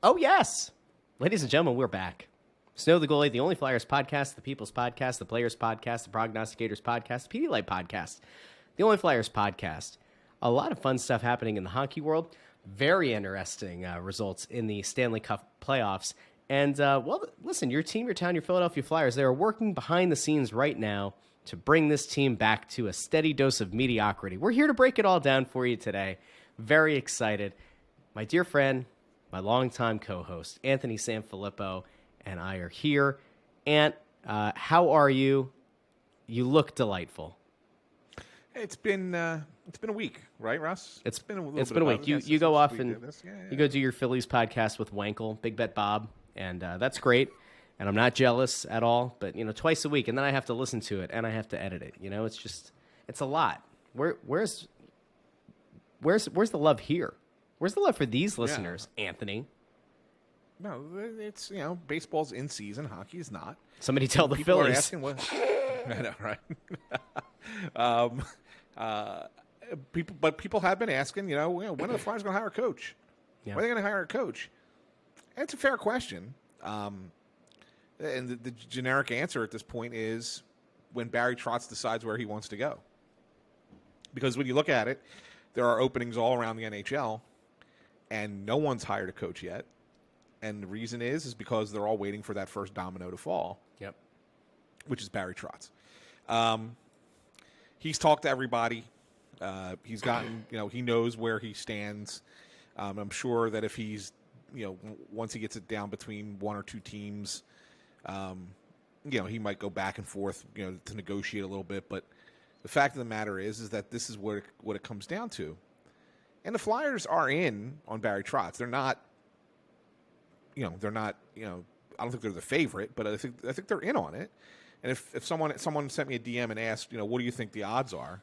Oh, yes. Ladies and gentlemen, we're back. Snow the Goalie, the Only Flyers podcast, the People's podcast, the Players podcast, the Prognosticators podcast, the Pedialyte podcast, the Only Flyers podcast. A lot of fun stuff happening in the hockey world. Very interesting results in the Stanley Cup playoffs. And, well, listen, your team, your town, your Philadelphia Flyers, they are working behind the scenes right now to bring this team back to a steady dose of mediocrity. We're here to break it all down for you today. Very excited. My dear friend, my longtime co-host, Anthony Sanfilippo, and I are here. Ant, how are you? You look delightful. It's been a week, right, Russ? It's been a week. You go off and you go do your Phillies podcast with Wankel, Big Bet Bob, and that's great. And I'm not jealous at all, but twice a week, and then I have to listen to it and I have to edit it. It's a lot. Where's the love here? Where's the love for these listeners, Anthony? No, it's baseball's in season, hockey is not. Somebody tell the People Phillies. Are asking what, I know, right? People have been asking, when are the Flyers going to hire a coach? Yeah. When are they going to hire a coach? And it's a fair question. And the generic answer at this point is when Barry Trotz decides where he wants to go. Because when you look at it, there are openings all around the NHL, and no one's hired a coach yet. And the reason is because they're all waiting for that first domino to fall. Yep. Which is Barry Trotz. He's talked to everybody. He's gotten, he knows where he stands. I'm sure that if he's, once he gets it down between one or two teams, he might go back and forth, to negotiate a little bit. But the fact of the matter is that this is what it comes down to. And the Flyers are in on Barry Trotz. They're not, I don't think they're the favorite, but I think they're in on it. And if someone sent me a DM and asked, what do you think the odds are?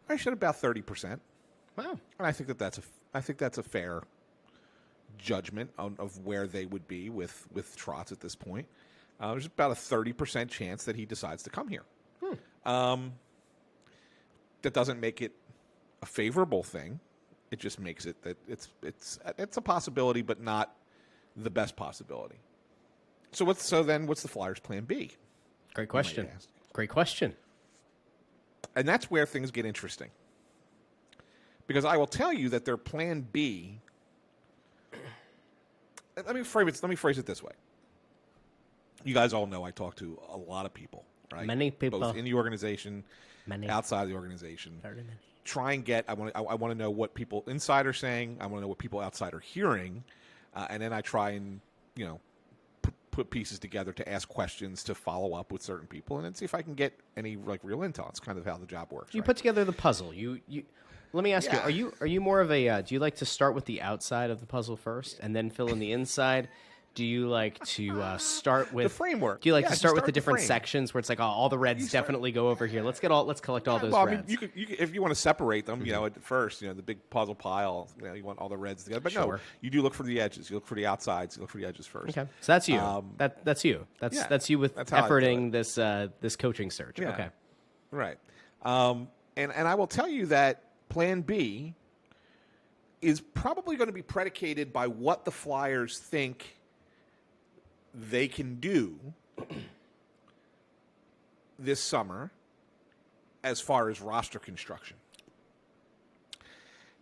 I said about 30%. Wow. And I think that's a fair judgment of where they would be with Trotz at this point. There's about a 30% chance that he decides to come here. That doesn't make it a favorable thing. It just makes it that it's a possibility, but not the best possibility. So what's the Flyers' plan B? Great question. Great question. And that's where things get interesting. Because I will tell you that their plan B. Let me phrase it this way. You guys all know I talk to a lot of people, right? Many people, both in the organization, outside of the organization. Very many. Try and get. I want to know what people inside are saying. I want to know what people outside are hearing, and then I try and put pieces together to ask questions to follow up with certain people, and then see if I can get any real intel. It's kind of how the job works. You put together the puzzle. You. Let me ask you: Are you more of a? Do you like to start with the outside of the puzzle first and then fill in the inside? Do you like to start with the framework? Do you like to start with the different frame. sections where it's like, oh, all the reds definitely go over here. Let's collect all those well, reds. I mean, you could, if you want to separate them, at first, the big puzzle pile, you want all the reds together. But no, you do look for the edges. You look for the outsides. You look for the edges first. Okay, so that's you. That's you. That's you with efforting this coaching search. Yeah. Okay, right. And I will tell you that Plan B is probably going to be predicated by what the Flyers think they can do this summer as far as roster construction.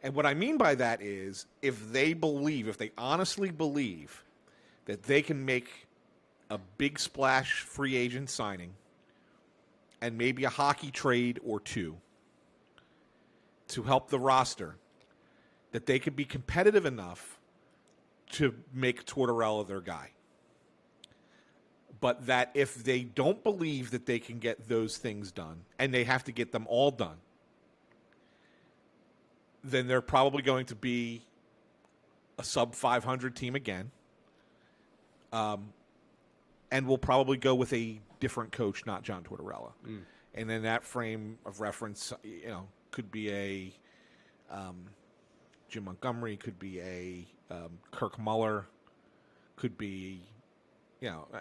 And what I mean by that is if they honestly believe that they can make a big splash free agent signing and maybe a hockey trade or two to help the roster, that they could be competitive enough to make Tortorella their guy. But that if they don't believe that they can get those things done, and they have to get them all done, then they're probably going to be a sub-500 team again. And we'll probably go with a different coach, not John Tortorella. And then that frame of reference, could be a Jim Montgomery, could be a Kirk Muller, could be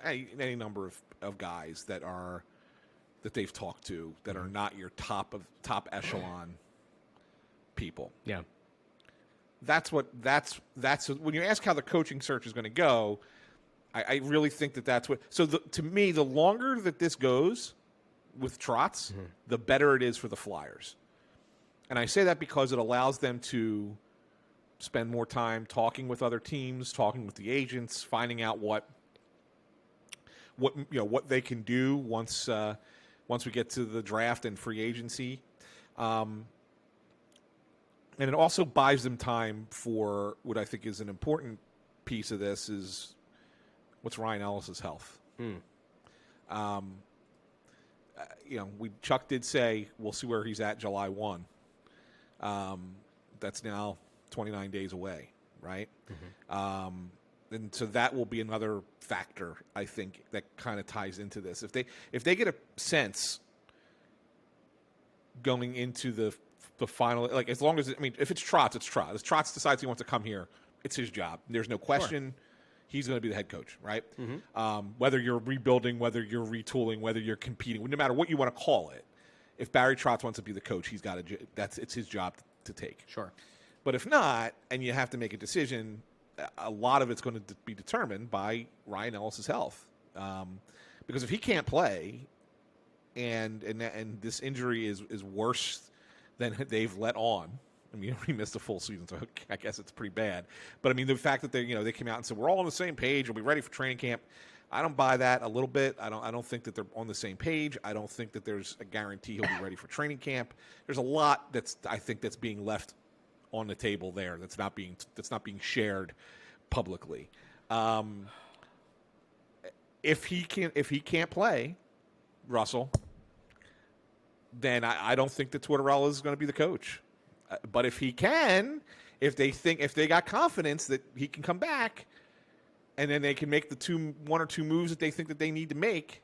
any number of guys that they've talked to that are not your top echelon people. Yeah. that's when you ask how the coaching search is going to go. I really think that's what. So to me, the longer that this goes with Trotz, the better it is for the Flyers. And I say that because it allows them to spend more time talking with other teams, talking with the agents, finding out what they can do once we get to the draft and free agency. And it also buys them time for what I think is an important piece of this is what's Ryan Ellis's health. Chuck did say we'll see where he's at July 1. That's now 29 days away, right? And so that will be another factor, I think, that kind of ties into this. If they get a sense going into the final, like as long as if it's Trotz, it's Trotz. If Trotz decides he wants to come here, it's his job. There's no question. Sure. He's going to be the head coach, right? Whether you're rebuilding, whether you're retooling, whether you're competing, no matter what you want to call it, if Barry Trotz wants to be the coach, he's got to. It's his job to take. Sure. But if not, and you have to make a decision, a lot of it's going to be determined by Ryan Ellis's health, because if he can't play, and this injury is worse than they've let on. I mean, he missed a full season, so I guess it's pretty bad. But I mean, the fact that they came out and said we're all on the same page, we'll be ready for training camp. I don't buy that a little bit. I don't think that they're on the same page. I don't think that there's a guarantee he'll be ready for training camp. There's a lot that's being left on the table there that's not being shared publicly. If he can't play, Russell, then I don't think that Tortorella is going to be the coach. But if he can, if they got confidence that he can come back, and then they can make one or two moves that they think that they need to make,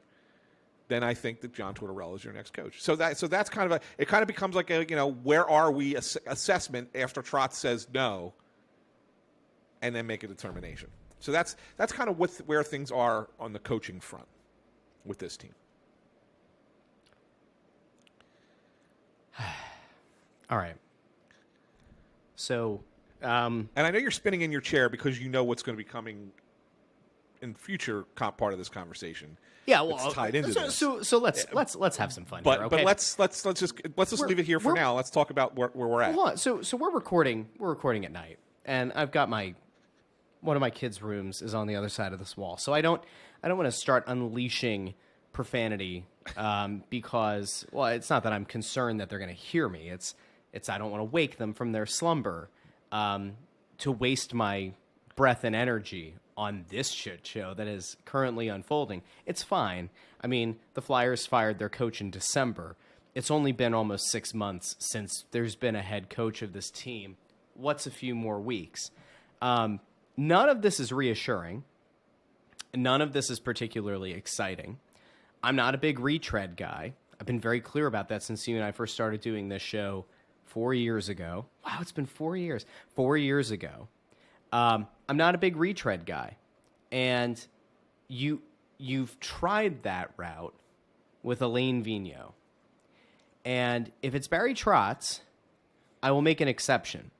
then I think that John Tortorella is your next coach. So that's kind of it kind of becomes like a where are we assessment after Trotz says no, and then make a determination. So that's kind of where things are on the coaching front with this team. All right. So, and I know you're spinning in your chair because you know what's going to be coming in future part of this conversation. Yeah, well, it's tied into this. So let's have some fun here. Okay? But let's just leave it here for now. Let's talk about where we're at. Hold on. So we're recording at night, and I've got one of my kids' rooms is on the other side of this wall. So I don't want to start unleashing profanity because it's not that I'm concerned that they're going to hear me. It's I don't want to wake them from their slumber to waste my breath and energy on this shit show that is currently unfolding. It's fine. I mean, the Flyers fired their coach in December. It's only been almost 6 months since there's been a head coach of this team. What's a few more weeks? None of this is reassuring. None of this is particularly exciting. I'm not a big retread guy. I've been very clear about that since you and I first started doing this show 4 years ago. Wow, it's been 4 years. 4 years ago. I'm not a big retread guy. And you've tried that route with Alain Vigneault. And if it's Barry Trotz, I will make an exception.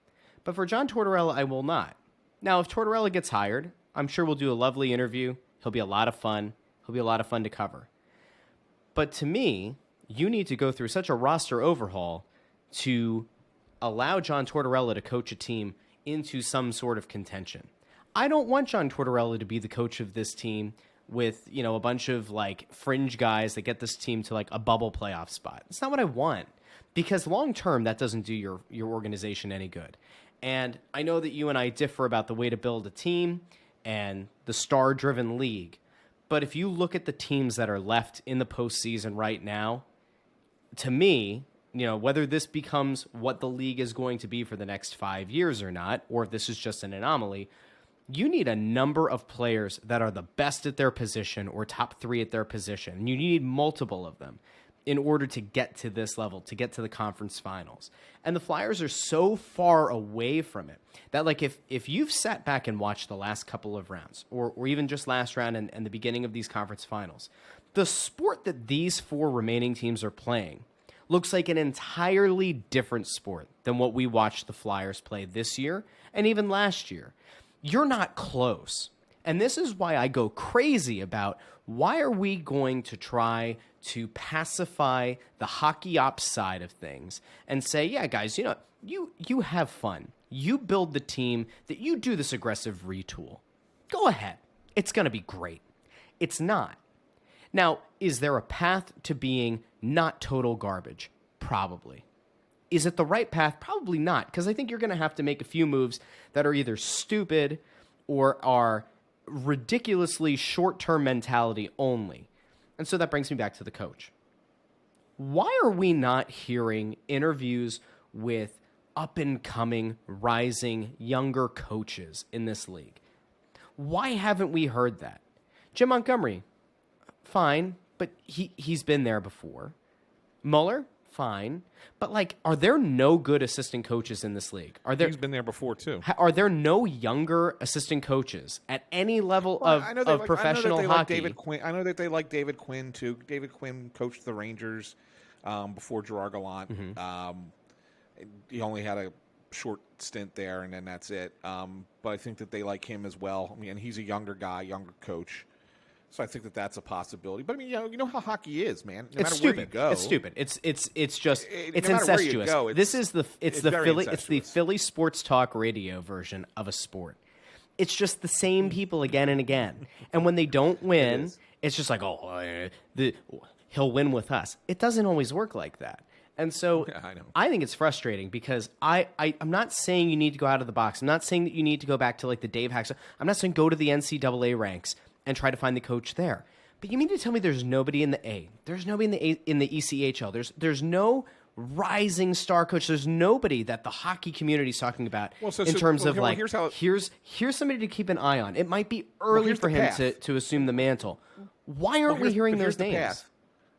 But for John Tortorella, I will not. Now, if Tortorella gets hired, I'm sure we'll do a lovely interview. He'll be a lot of fun. He'll be a lot of fun to cover. But to me, you need to go through such a roster overhaul to allow John Tortorella to coach a team into some sort of contention. I don't want John Tortorella to be the coach of this team with, a bunch of fringe guys that get this team to a bubble playoff spot. It's not what I want, because long term that doesn't do your organization any good. And I know that you and I differ about the way to build a team and the star-driven league. But if you look at the teams that are left in the postseason right now, to me, whether this becomes what the league is going to be for the next 5 years or not, or if this is just an anomaly, you need a number of players that are the best at their position or top 3 at their position. You need multiple of them in order to get to this level, to get to the conference finals. And the Flyers are so far away from it that if you've sat back and watched the last couple of rounds, or even just last round and the beginning of these conference finals, the sport that these 4 remaining teams are playing looks like an entirely different sport than what we watched the Flyers play this year and even last year. You're not close. And this is why I go crazy about why are we going to try to pacify the hockey ops side of things and say, yeah, guys, you have fun. You build the team that you do this aggressive retool. Go ahead. It's going to be great. It's not. Now, is there a path to being not total garbage? Probably. Is it the right path? Probably not, because I think you're going to have to make a few moves that are either stupid or are ridiculously short-term mentality only. And so that brings me back to the coach. Why are we not hearing interviews with up-and-coming, rising, younger coaches in this league? Why haven't we heard that? Jim Montgomery, fine, but he's been there before. Mueller, fine. But, are there no good assistant coaches in this league? He's been there before, too. Are there no younger assistant coaches at any level of professional hockey? I know that they like David Quinn, too. David Quinn coached the Rangers before Gerard Gallant. Mm-hmm. He only had a short stint there, and then that's it. But I think that they like him as well. I mean, he's a younger guy, younger coach. So I think that that's a possibility. But I mean, you know how hockey is, man. No matter stupid. Where you go, it's stupid. It's just it's no incestuous. Go, this is the Philly incestuous. It's the Philly sports talk radio version of a sport. It's just the same people again and again. And when they don't win, it's just like, he'll win with us. It doesn't always work like that. And so I think it's frustrating because I'm not saying you need to go out of the box. I'm not saying that you need to go back to the Dave Hacks. I'm not saying go to the NCAA ranks and try to find the coach there. But you mean to tell me there's nobody in the A? There's nobody in the ECHL. There's no rising star coach. There's nobody that the hockey community is talking about here's somebody to keep an eye on. It might be early for him to assume the mantle. Why aren't we hearing those names?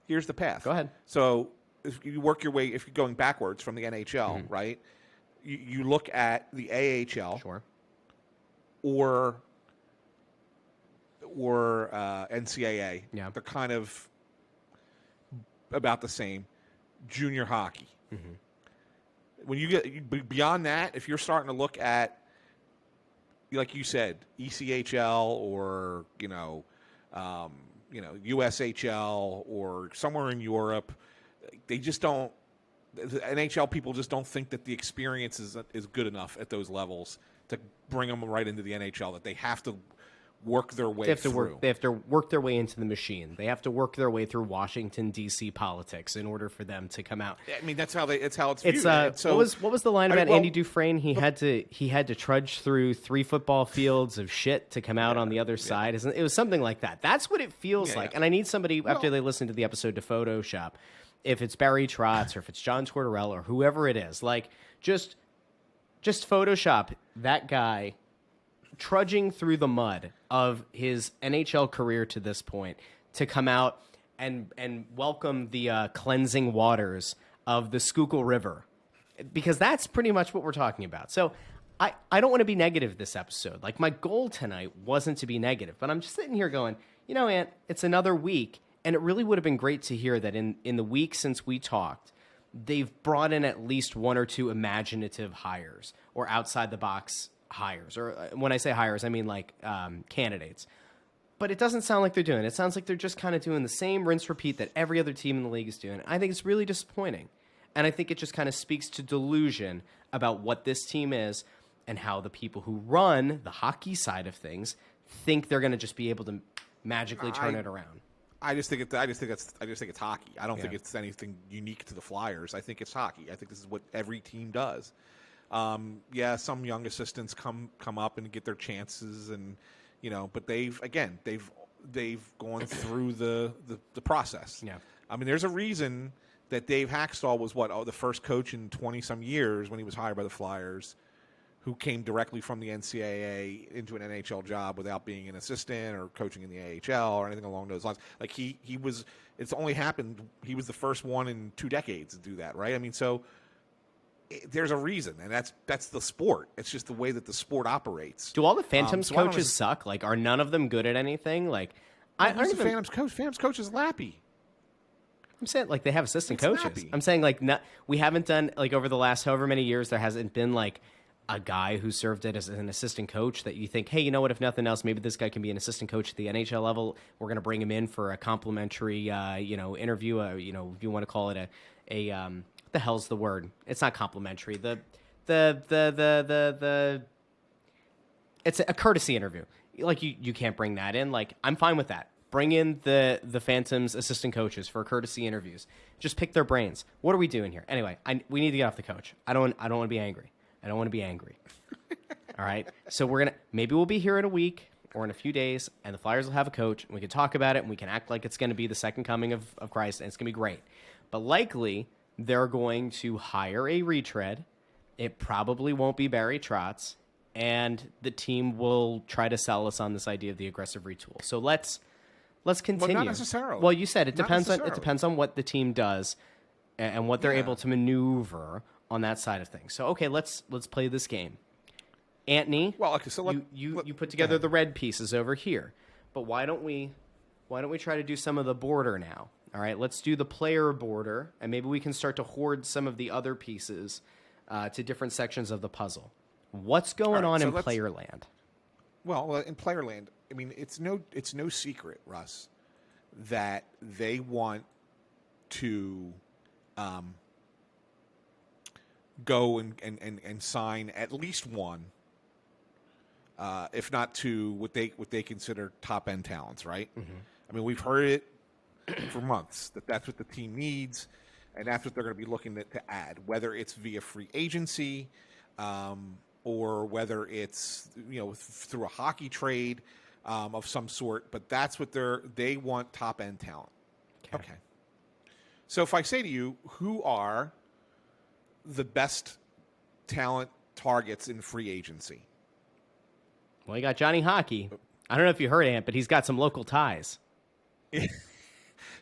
Here's the path. Go ahead. So if you work your way, if you're going backwards from the NHL, right? You look at the AHL, sure, or NCAA. Yeah. They're kind of about the same. Junior hockey. Mm-hmm. When you get beyond that, if you're starting to look at, like you said, ECHL or USHL or somewhere in Europe, they just don't. The NHL people just don't think that the experience is good enough at those levels to bring them right into the NHL. That they have to work their way through. They have to work their way into the machine. They have to work their way through Washington D.C. politics in order for them to come out. I mean, that's how it's viewed. What was the line about Andy Dufresne? He had to trudge through 3 football fields of shit to come out on the other side. It was something like that. That's what it feels like. And I need somebody after they listen to the episode to Photoshop. If it's Barry Trotz or if it's John Tortorella or whoever it is, just Photoshop that guy trudging through the mud of his NHL career to this point to come out and welcome the cleansing waters of the Schuylkill River, because that's pretty much what we're talking about. So I don't want to be negative this episode. My goal tonight wasn't to be negative, but I'm just sitting here going, Ant, it's another week, and it really would have been great to hear that in the week since we talked, they've brought in at least 1 or 2 imaginative hires or outside the box hires, or when I say hires, I mean candidates. But it doesn't sound like they're doing it. It sounds like they're just kind of doing the same rinse repeat that every other team in the league is doing. I think it's really disappointing. And I think it just kind of speaks to delusion about what this team is and how the people who run the hockey side of things think they're going to just be able to magically turn it around. I just think it's hockey. I don't think it's anything unique to the Flyers. I think it's hockey. I think this is what every team does. Some young assistants come up and get their chances, and but they've gone through the process. Yeah, I mean, there's a reason that Dave Hackstall was the first coach in 20 some years when he was hired by the Flyers, who came directly from the NCAA into an NHL job without being an assistant or coaching in the AHL or anything along those lines. It's only happened. He was the first one in 2 decades to do that, right? I mean, so. There's a reason, and that's the sport. It's just the way that the sport operates. Do all the Phantoms coaches suck? Are none of them good at anything? Who's the Phantoms coach? Phantoms coach is Lappy. I'm saying they have assistant coaches. Lappy. I'm saying we haven't done over the last however many years there hasn't been a guy who served it as an assistant coach that you think, hey, you know what? If nothing else, maybe this guy can be an assistant coach at the NHL level. We're going to bring him in for a complimentary, interview. If you want to call it what the hell's the word? It's not complimentary. It's a courtesy interview. Like you can't bring that in. Like I'm fine with that. Bring in the Phantoms assistant coaches for courtesy interviews. Just pick their brains. What are we doing here? Anyway, we need to get off the coach. I don't want to be angry. I don't want to be angry. All right. So maybe we'll be here in a week or in a few days, and the Flyers will have a coach, and we can talk about it, and we can act like it's going to be the second coming of Christ, and it's going to be great. But likely, they're going to hire a retread. It probably won't be Barry Trotz, and the team will try to sell us on this idea of the aggressive retool. So let's continue. Well, not necessarily. Well, you said it depends on what the team does and what they're able to maneuver on that side of things. So okay, let's play this game. Antony, well, okay, so you put together the red pieces over here, but why don't we try to do some of the border now? All right, let's do the player border, and maybe we can start to hoard some of the other pieces to different sections of the puzzle. What's going on in player land? Well, in player land, I mean, it's no secret, Russ, that they want to go and sign at least one, if not two, what they consider top end talents, right? Mm-hmm. I mean, we've heard it for months that's what the team needs, and that's what they're going to be looking to add, whether it's via free agency, or whether it's through a hockey trade of some sort. But that's what they want, top end talent. Okay. So if I say to you, who are the best talent targets in free agency? Well, you got Johnny Hockey. I don't know if you heard Ant, but he's got some local ties.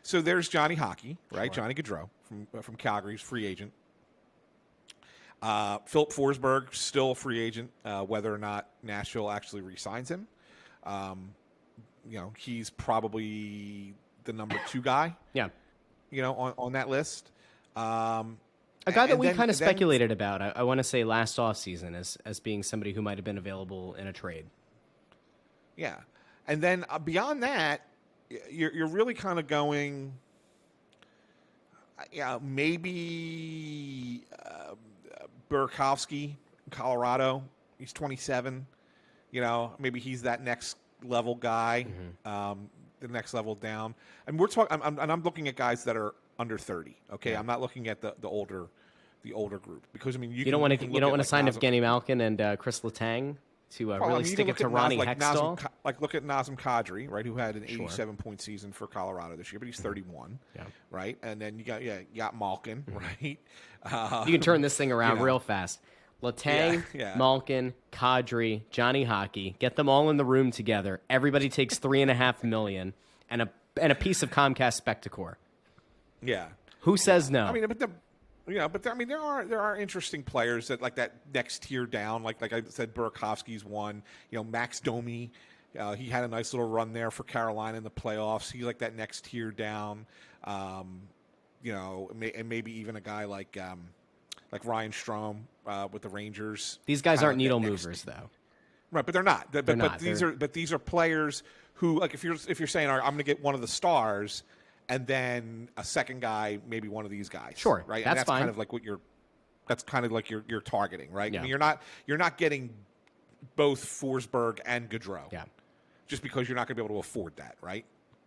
So there's Johnny Hockey, right? Sure. Johnny Gaudreau from Calgary's free agent. Philip Forsberg, still a free agent, whether or not Nashville actually re-signs him. He's probably the number 2 guy. Yeah. On that list. A guy that we kind of speculated about, I want to say last offseason as being somebody who might have been available in a trade. Yeah. And then beyond that, you're really kind of going, maybe Burakovsky, Colorado. He's 27. Maybe he's that next level guy, the next level down. And we're talking. I'm looking at guys that are under 30. Okay, I'm not looking at the older group, because I mean you don't want to sign Evgeny Malkin and Chris Letang to really stick it to Ronnie Hextall. Look at Nazem Kadri, right, who had an 87-point season for Colorado this year, but he's 31, right? And then you got Malkin, right? You can turn this thing around real fast. Letang, Malkin, Kadri, Johnny Hockey, get them all in the room together. Everybody takes $3.5 million and a piece of Comcast Spectacor. Yeah. Who says no? I mean, there are interesting players that like that next tier down. Like I said, Burakovsky's one. Max Domi, he had a nice little run there for Carolina in the playoffs. He's like that next tier down. And maybe even a guy like Ryan Strome with the Rangers. These guys aren't needle movers, though. Right, but they're not. These are players who, like, if you're saying, all right, I'm going to get one of the stars, and then a second guy, maybe one of these guys. Sure, right. That's fine. Kind of like that's kind of like you're targeting, right? Yeah. I mean, you're not getting both Forsberg and Gaudreau. Yeah. Just because you're not going to be able to afford that, right?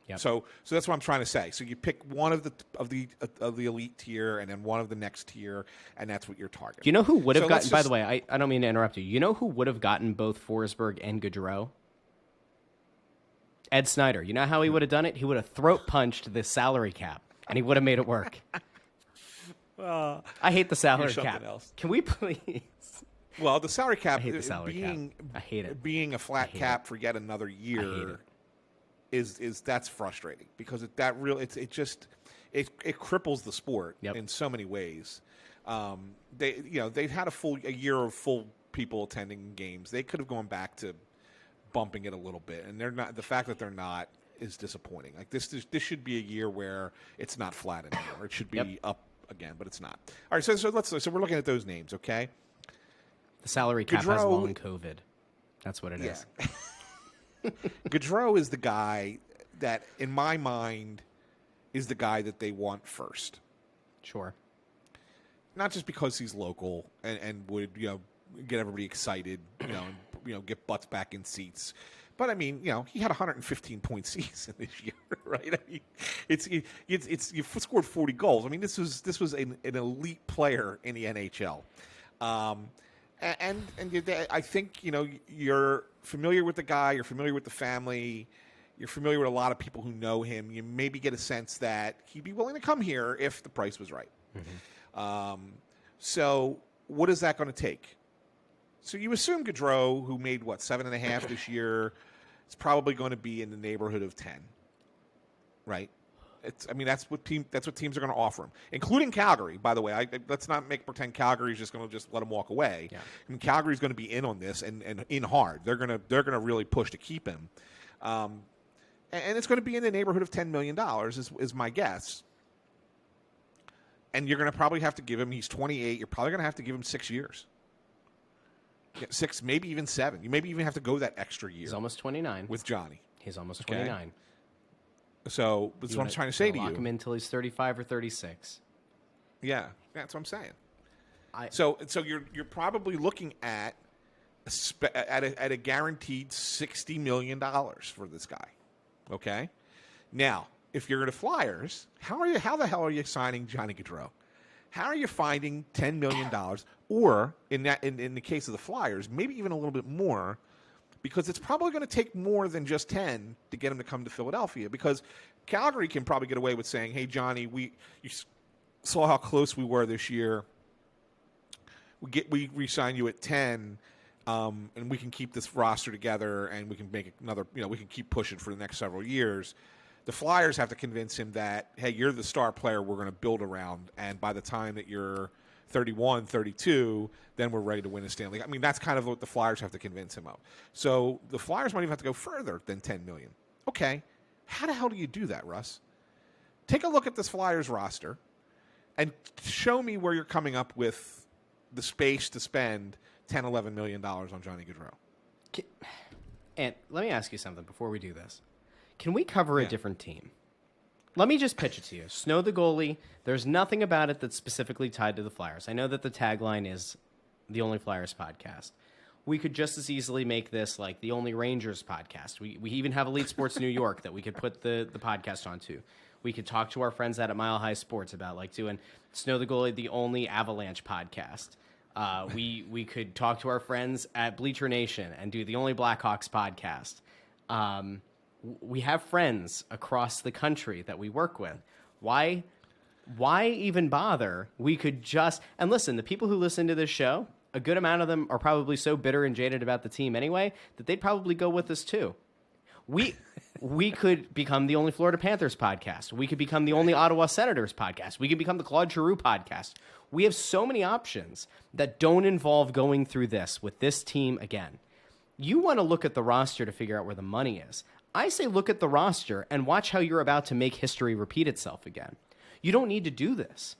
Yep. So that's what I'm trying to say. So you pick one of the elite tier, and then one of the next tier, and that's what you're targeting. You know who would have gotten? By the way, I don't mean to interrupt you. You know who would have gotten both Forsberg and Gaudreau? Ed Snyder. You know how he would have done it? He would have throat punched the salary cap, and he would have made it work. I hate the salary cap. Else. Can we please? Well, the salary cap. I hate the salary cap. I hate it. Being a flat cap for yet another year is that's frustrating, because it cripples the sport in so many ways. They've had a year of full people attending games. They could have gone back to bumping it a little bit, and they're not. The fact that they're not is disappointing. Like this should be a year where it's not flat anymore. It should be up again, but it's not. All right, so we're looking at those names, okay? The salary cap has long COVID. That's what it is. Gaudreau is the guy that, in my mind, is the guy that they want first. Sure. Not just because he's local and would get everybody excited, and get butts back in seats. But I mean, he had a 115-point season this year, right? I mean, it's you scored 40 goals. I mean, this was an elite player in the NHL, and I think you're familiar with the guy, you're familiar with the family, you're familiar with a lot of people who know him. You maybe get a sense that he'd be willing to come here if the price was right. Mm-hmm. So what is that going to take? So you assume Gaudreau, who made 7.5 this year, is probably going to be in the neighborhood of 10, right? That's what teams are going to offer him, including Calgary. By the way, let's not pretend Calgary's just going to just let him walk away. Yeah. I mean, Calgary's going to be in on this and in hard. They're going to really push to keep him, and it's going to be in the neighborhood of $10 million is my guess. And you're going to probably have to give him. He's 28. You're probably going to have to give him 6 years. 6, maybe even 7. You maybe even have to go that extra year. He's almost 29 with Johnny. He's almost 29. So that's what I'm trying to say to you. Lock him in until he's 35 or 36. Yeah, that's what I'm saying. So you're probably looking at a guaranteed $60 million for this guy. Okay, now if you're the Flyers, how the hell are you signing Johnny Gaudreau? How are you finding $10 million, or in the case of the Flyers, maybe even a little bit more, because it's probably going to take more than just 10 to get him to come to Philadelphia. Because Calgary can probably get away with saying, "Hey, Johnny, you saw how close we were this year. We re-sign you at 10, and we can keep this roster together, and we can make another. We can keep pushing for the next several years." The Flyers have to convince him that, hey, you're the star player we're going to build around, and by the time that you're 31, 32, then we're ready to win a Stanley Cup. I mean, that's kind of what the Flyers have to convince him of. So the Flyers might even have to go further than $10 million. Okay, how the hell do you do that, Russ? Take a look at this Flyers roster and show me where you're coming up with the space to spend $10, $11 million on Johnny Gaudreau. And let me ask you something before we do this. Can we cover a different team? Let me just pitch it to you. Snow the Goalie. There's nothing about it that's specifically tied to the Flyers. I know that the tagline is the Only Flyers podcast. We could just as easily make this like the Only Rangers podcast. We even have Elite Sports New York that we could put the podcast onto. We could talk to our friends out at Mile High Sports about like doing Snow the Goalie, the Only Avalanche podcast. We could talk to our friends at Bleacher Nation and do the Only Blackhawks podcast. We have friends across the country that we work with. Why even bother? We could just, and listen, the people who listen to this show, a good amount of them are probably so bitter and jaded about the team anyway that they'd probably go with us too. We could become the Only Florida Panthers podcast. We could become the Only Ottawa Senators podcast. We could become the Claude Giroux podcast. We have so many options that don't involve going through this with this team again. You want to look at the roster to figure out where the money is. I say look at the roster and watch how you're about to make history repeat itself again. You don't need to do this.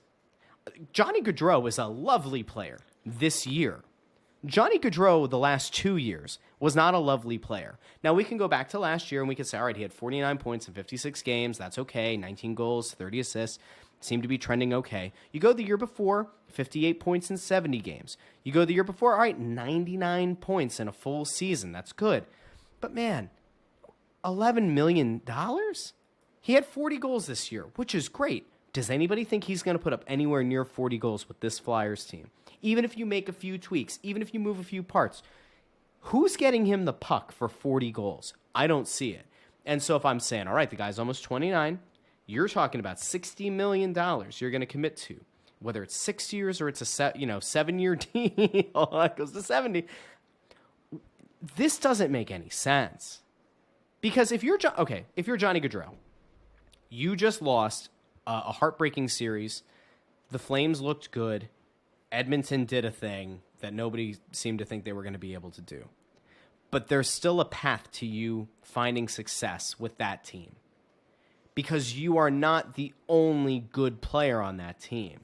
Johnny Gaudreau is a lovely player this year. Johnny Gaudreau the last 2 years was not a lovely player. Now, we can go back to last year and we can say, all right, he had 49 points in 56 games. That's okay. 19 goals, 30 assists. Seemed to be trending okay. You go the year before, 58 points in 70 games. You go the year before, all right, 99 points in a full season. That's good. But man, $11 million? He had 40 goals this year, which is great. Does anybody think he's going to put up anywhere near 40 goals with this Flyers team? Even if you make a few tweaks, even if you move a few parts, who's getting him the puck for 40 goals? I don't see it. And so if I'm saying, all right, the guy's almost 29, you're talking about $60 million you're going to commit to, whether it's 6 years or it's a 7-year deal, that goes to 70. This doesn't make any sense. Because if you're Johnny Gaudreau, you just lost a heartbreaking series. The Flames looked good. Edmonton did a thing that nobody seemed to think they were going to be able to do. But there's still a path to you finding success with that team. Because you are not the only good player on that team.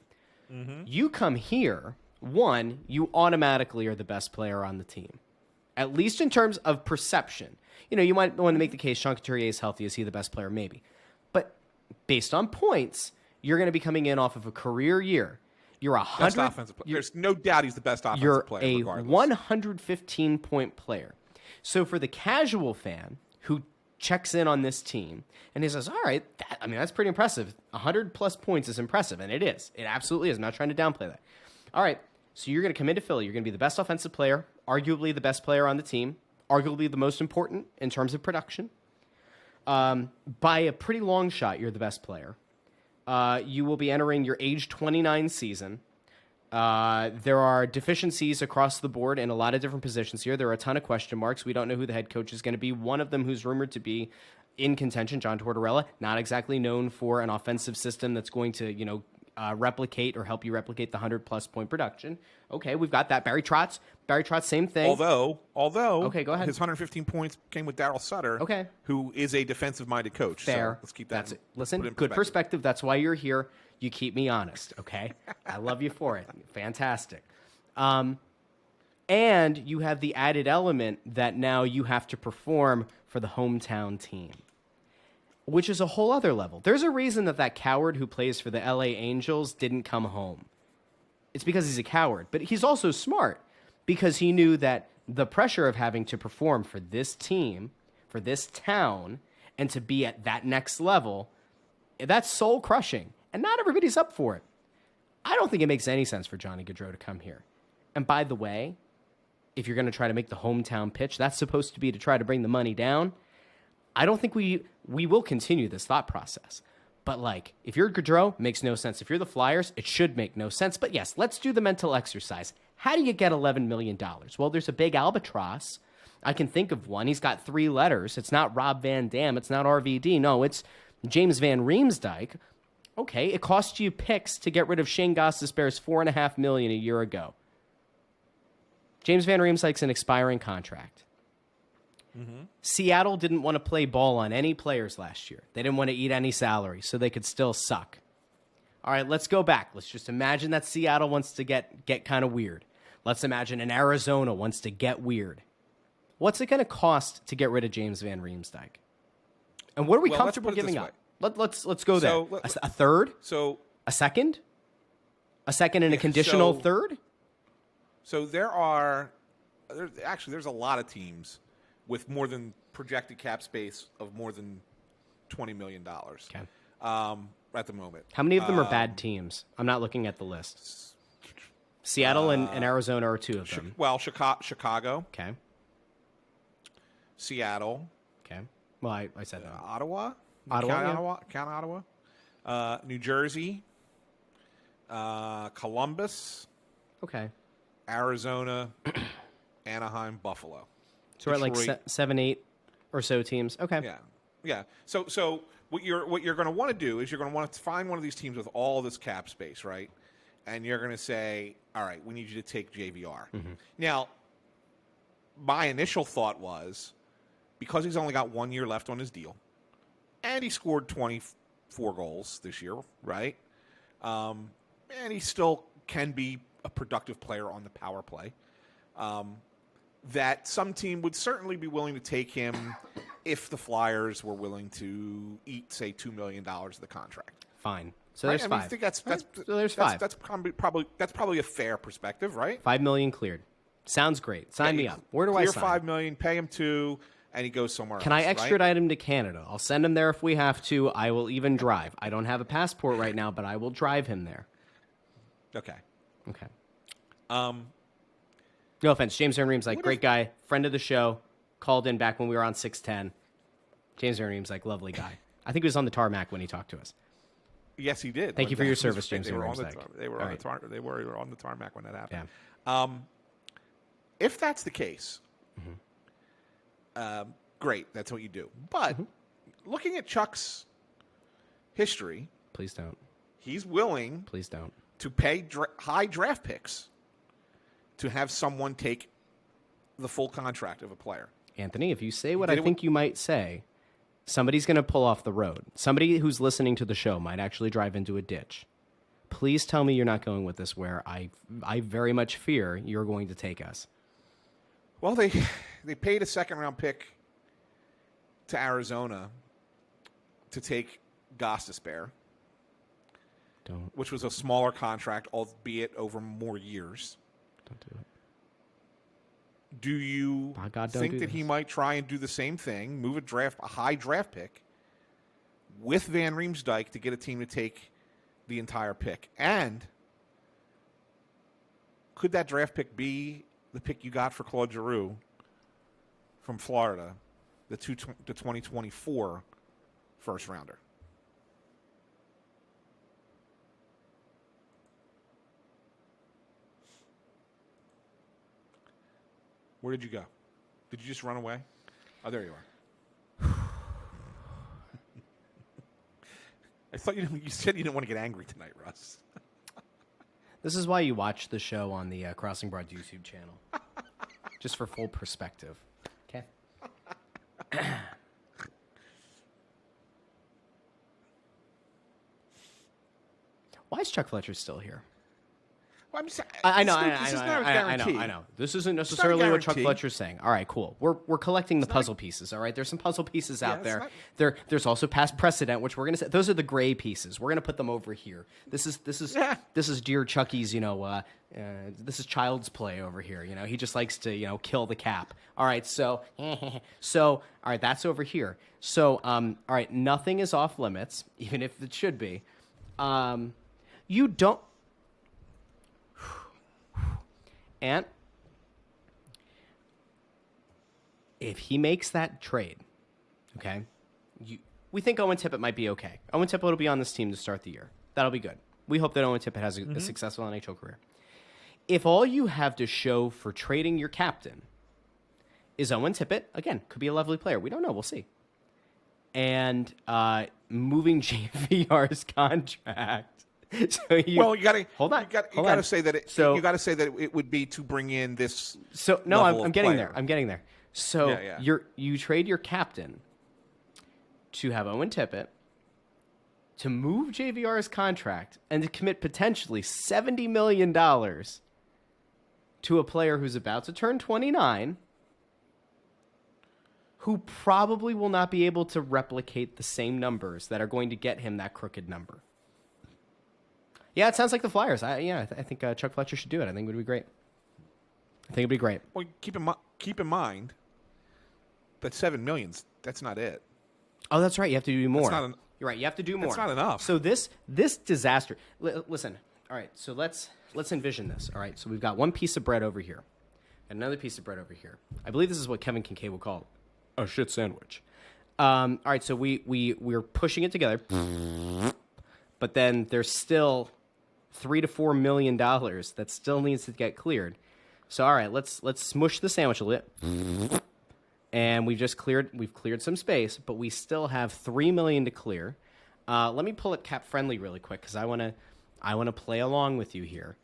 Mm-hmm. You come here one, you automatically are the best player on the team, at least in terms of perception. You might want to make the case Sean Couturier is healthy. Is he the best player? Maybe. But based on points, you're going to be coming in off of a career year. You're best offensive player. There's no doubt he's the best offensive player. You're a regardless. 115-point player. So for the casual fan who checks in on this team and he says, all right, that's pretty impressive. 100-plus points is impressive, and it is. It absolutely is. I'm not trying to downplay that. All right, so you're going to come into Philly. You're going to be the best offensive player, arguably the best player on the team, arguably the most important in terms of production. By a pretty long shot, you're the best player. You will be entering your age 29 season. There are deficiencies across the board in a lot of different positions here. There are a ton of question marks. We don't know who the head coach is going to be. One of them who's rumored to be in contention, John Tortorella, not exactly known for an offensive system that's going to, replicate or help you replicate the 100-plus point production. Okay, we've got that. Barry Trotz, same thing. Although, okay, go ahead. His 115 points came with Darryl Sutter, okay, who is a defensive-minded coach. Fair. So let's keep that. Listen, good perspective. That's why you're here. You keep me honest, okay? I love you for it. Fantastic. And you have the added element that now you have to perform for the hometown team, which is a whole other level. There's a reason that coward who plays for the LA Angels didn't come home. It's because he's a coward. But he's also smart because he knew that the pressure of having to perform for this team, for this town, and to be at that next level, that's soul-crushing. And not everybody's up for it. I don't think it makes any sense for Johnny Gaudreau to come here. And by the way, if you're going to try to make the hometown pitch, that's supposed to be to try to bring the money down. I don't think we will continue this thought process. But, if you're Gaudreau, makes no sense. If you're the Flyers, it should make no sense. But, yes, let's do the mental exercise. How do you get $11 million? Well, there's a big albatross. I can think of one. He's got 3 letters. It's not Rob Van Dam. It's not RVD. No, it's James Van Riemsdyk. Okay, it cost you picks to get rid of Shane Gostisbehere's $4.5 million a year ago. James Van Riemsdyk's an expiring contract. Mm-hmm. Seattle didn't want to play ball on any players last year. They didn't want to eat any salary, so they could still suck. All right, let's go back. Let's just imagine that Seattle wants to get kind of weird. Let's imagine an Arizona wants to get weird. What's it going to cost to get rid of James Van Riemsdyk? And what are we comfortable giving up? Let's go there. A third? A second? A second and a conditional third? So there's a lot of teams with more than projected cap space of more than $20 million. Okay. At the moment. How many of them are bad teams? I'm not looking at the list. Seattle and Arizona are 2 of them. Well, Chicago. Okay. Seattle. Okay. Well, I said that. Ottawa. Ottawa. Count Ottawa. New Jersey. Columbus. Okay. Arizona. Anaheim. Buffalo. So we're at 7, 8 or so teams. Okay. Yeah. So what you're going to want to do is you're going to want to find one of these teams with all this cap space, right? And you're going to say, all right, we need you to take JVR. Mm-hmm. Now, my initial thought was, because he's only got 1 year left on his deal, and he scored 24 goals this year, right? And he still can be a productive player on the power play. That some team would certainly be willing to take him if the Flyers were willing to eat, say, $2 million of the contract. Fine. So there's 5. I think that's so there's 5. That's probably a fair perspective, right? $5 million cleared. Sounds great. Sign me up. Where do I sign? Clear $5 million, pay him $2 million, and he goes somewhere else. Can I extradite him to Canada? I'll send him there if we have to. I will even drive. I don't have a passport right now, but I will drive him there. Okay. No offense. James Van Riemsdyk, great guy, friend of the show, called in back when we were on 610. James Van Riemsdyk, lovely guy. I think he was on the tarmac when he talked to us. Yes, he did. Thank you for your service, James Van Riemsdyk. They were on the tarmac when that happened. Yeah. If that's the case, great. That's what you do. But looking at Chuck's history, please don't. He's willing. Please don't. To pay high draft picks to have someone take the full contract of a player. Anthony, if you say what I think you might say, somebody's going to pull off the road. Somebody who's listening to the show might actually drive into a ditch. Please tell me you're not going with this where I very much fear you're going to take us. Well, they paid a second-round pick to Arizona to take Gostisbehere, which was a smaller contract, albeit over more years. Don't do it. Do you think that he might try and do the same thing, move a high draft pick with Van Riemsdyk to get a team to take the entire pick? And could that draft pick be the pick you got for Claude Giroux from Florida, the 2024 first rounder? Where did you go? Did you just run away? Oh, there you are. I thought you said you didn't want to get angry tonight, Russ. This is why you watch the show on the Crossing Broad YouTube channel. Just for full perspective. Okay? Why is Chuck Fletcher still here? Well, I know. This isn't necessarily what Chuck Fletcher's saying. All right, cool. We're collecting the puzzle pieces. All right, there's some puzzle pieces out there. There's also past precedent, which we're gonna say. Those are the gray pieces. We're gonna put them over here. This is Dear Chucky's. This is child's play over here. He just likes to kill the cap. All right, so all right, that's over here. So all right, nothing is off limits, even if it should be. You don't. And if he makes that trade, okay, we think Owen Tippett might be okay. Owen Tippett will be on this team to start the year. That'll be good. We hope that Owen Tippett has a successful NHL career. If all you have to show for trading your captain is Owen Tippett, again, could be a lovely player. We don't know. We'll see. And moving JVR's contract. So you gotta hold on. You gotta say that. You gotta say that it would be to bring in this. So no, I'm getting player. there. I'm getting there. So you trade your captain to have Owen Tippett, to move JVR's contract, and to commit potentially $70 million to a player who's about to turn 29, who probably will not be able to replicate the same numbers that are going to get him that crooked number. Yeah, it sounds like the Flyers. I think Chuck Fletcher should do it. I think it would be great. Well, keep in mind that $7 million. That's not it. Oh, that's right. You have to do more. You're right. You have to do more. That's not enough. So this disaster. Listen. All right. So let's envision this. All right. So we've got one piece of bread over here, and another piece of bread over here. I believe this is what Kevin Kincaid would call a shit sandwich. All right. So we're pushing it together, but then there's still $3 to $4 million that still needs to get cleared. So all right, let's smush the sandwich a little, and we've cleared some space, but we still have $3 million to clear. Let me pull it cap friendly really quick because I want to play along with you here.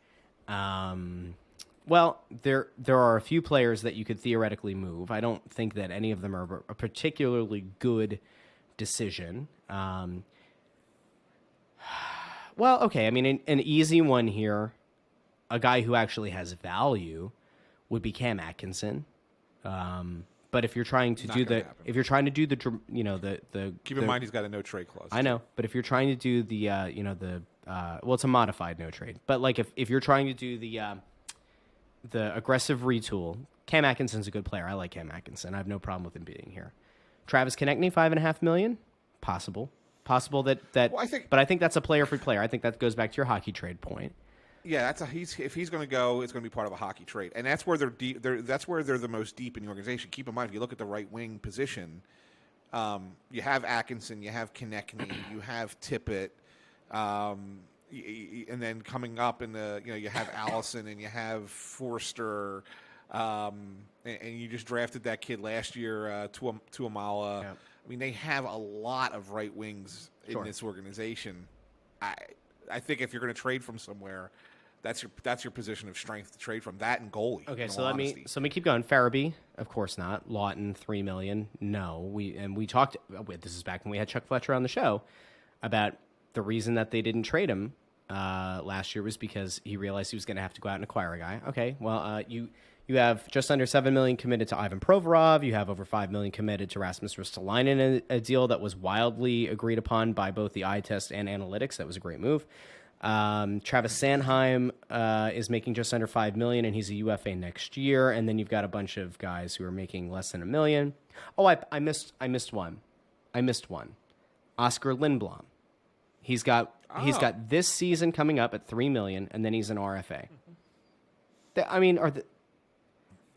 Well, there are a few players that you could theoretically move. I don't think that any of them are a particularly good decision. Well, okay. I mean, an easy one here, a guy who actually has value, would be Cam Atkinson. But if you're trying to do the keep in mind he's got a no trade clause. I know, but if you're trying to do the it's a modified no trade. But like if you're trying to do the aggressive retool, Cam Atkinson's a good player. I like Cam Atkinson. I have no problem with him being here. Travis Konechny, $5.5 million, possible that. Well, I think that's a player for player. I think that goes back to your hockey trade point. Yeah, if he's going to go, it's going to be part of a hockey trade, and that's where they're deep. That's where they're the most deep in the organization. Keep in mind, if you look at the right wing position, you have Atkinson, you have Konechny, you have Tippett, and then coming up in the you have Allison and you have Forster, and you just drafted that kid last year, Tuamala. Yeah. I mean, they have a lot of right wings in this organization. I think if you're going to trade from somewhere, that's your position of strength to trade from. That and goalie. Okay, so let me keep going. Farabee, of course not. Lawton, $3 million. No, we talked. This is back when we had Chuck Fletcher on the show about the reason that they didn't trade him last year was because he realized he was going to have to go out and acquire a guy. Okay, well, you have just under $7 million committed to Ivan Provorov. You have over $5 million committed to Rasmus Ristolainen, a deal that was wildly agreed upon by both the eye test and analytics. That was a great move. Travis Sanheim is making just under $5 million, and he's a UFA next year. And then you've got a bunch of guys who are making less than $1 million. Oh, I missed one. Oskar Lindblom. He's got this season coming up at $3 million, and then he's an RFA.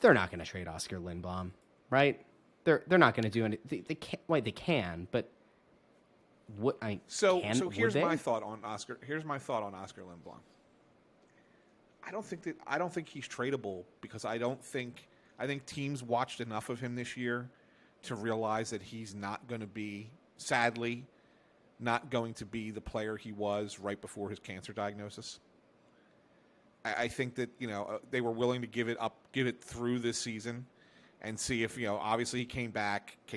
They're not going to trade Oskar Lindblom, right? They're not going to do anything. They can't. Wait, they can, but what I so here's my thought on Oskar. Here's my thought on Oskar Lindblom. I don't think he's tradable because I think teams watched enough of him this year to realize that he's not going to be, sadly, not going to be the player he was right before his cancer diagnosis. I think that, they were willing to give it through this season and see if, obviously he came back a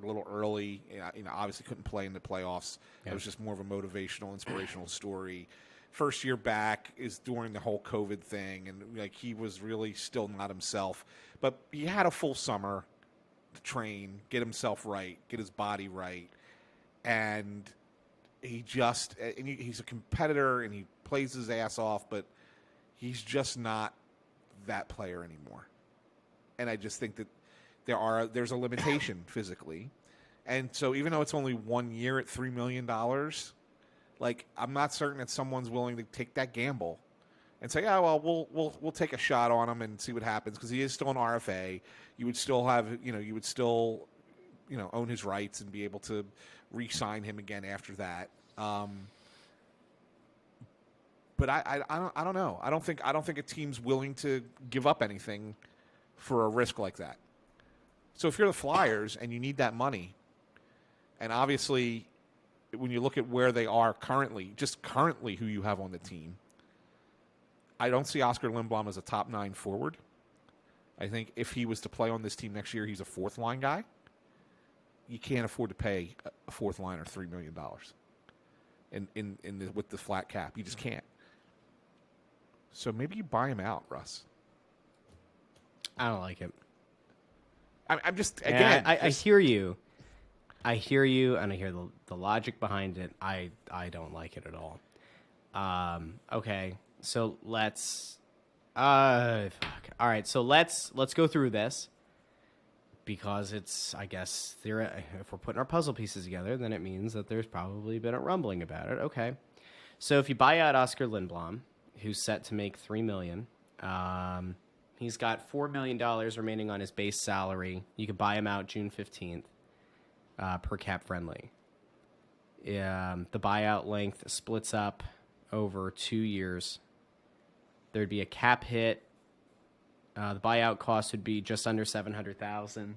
little early, obviously couldn't play in the playoffs. Yeah. It was just more of a motivational, inspirational story. First year back is during the whole COVID thing, and he was really still not himself. But he had a full summer to train, get himself right, get his body right, and he's a competitor and he plays his ass off, but he's just not that player anymore. And I just think that there's a limitation physically. And so even though it's only 1 year at $3 million, I'm not certain that someone's willing to take that gamble and say, "Yeah, well, we'll take a shot on him and see what happens," because he is still an RFA. You would still have, own his rights and be able to re-sign him again after that. But I don't know. I don't think a team's willing to give up anything for a risk like that. So if you're the Flyers and you need that money, and obviously when you look at where they are currently who you have on the team, I don't see Oskar Lindblom as a top 9 forward. I think if he was to play on this team next year, he's a fourth line guy. You can't afford to pay a fourth liner $3 million with the flat cap. You just can't. So maybe you buy him out, Russ. I don't like it. I'm just, again. I hear you. I hear you, and I hear the logic behind it. I don't like it at all. Okay, so let's. All right, so let's go through this because it's, I guess, if we're putting our puzzle pieces together, then it means that there's probably been a rumbling about it. Okay, so if you buy out Oskar Lindblom, who's set to make $3 million, he's got $4 million remaining on his base salary. You could buy him out June 15th. Per cap friendly. The buyout length splits up over 2 years. There'd be a cap hit. The buyout cost would be just under $700,000.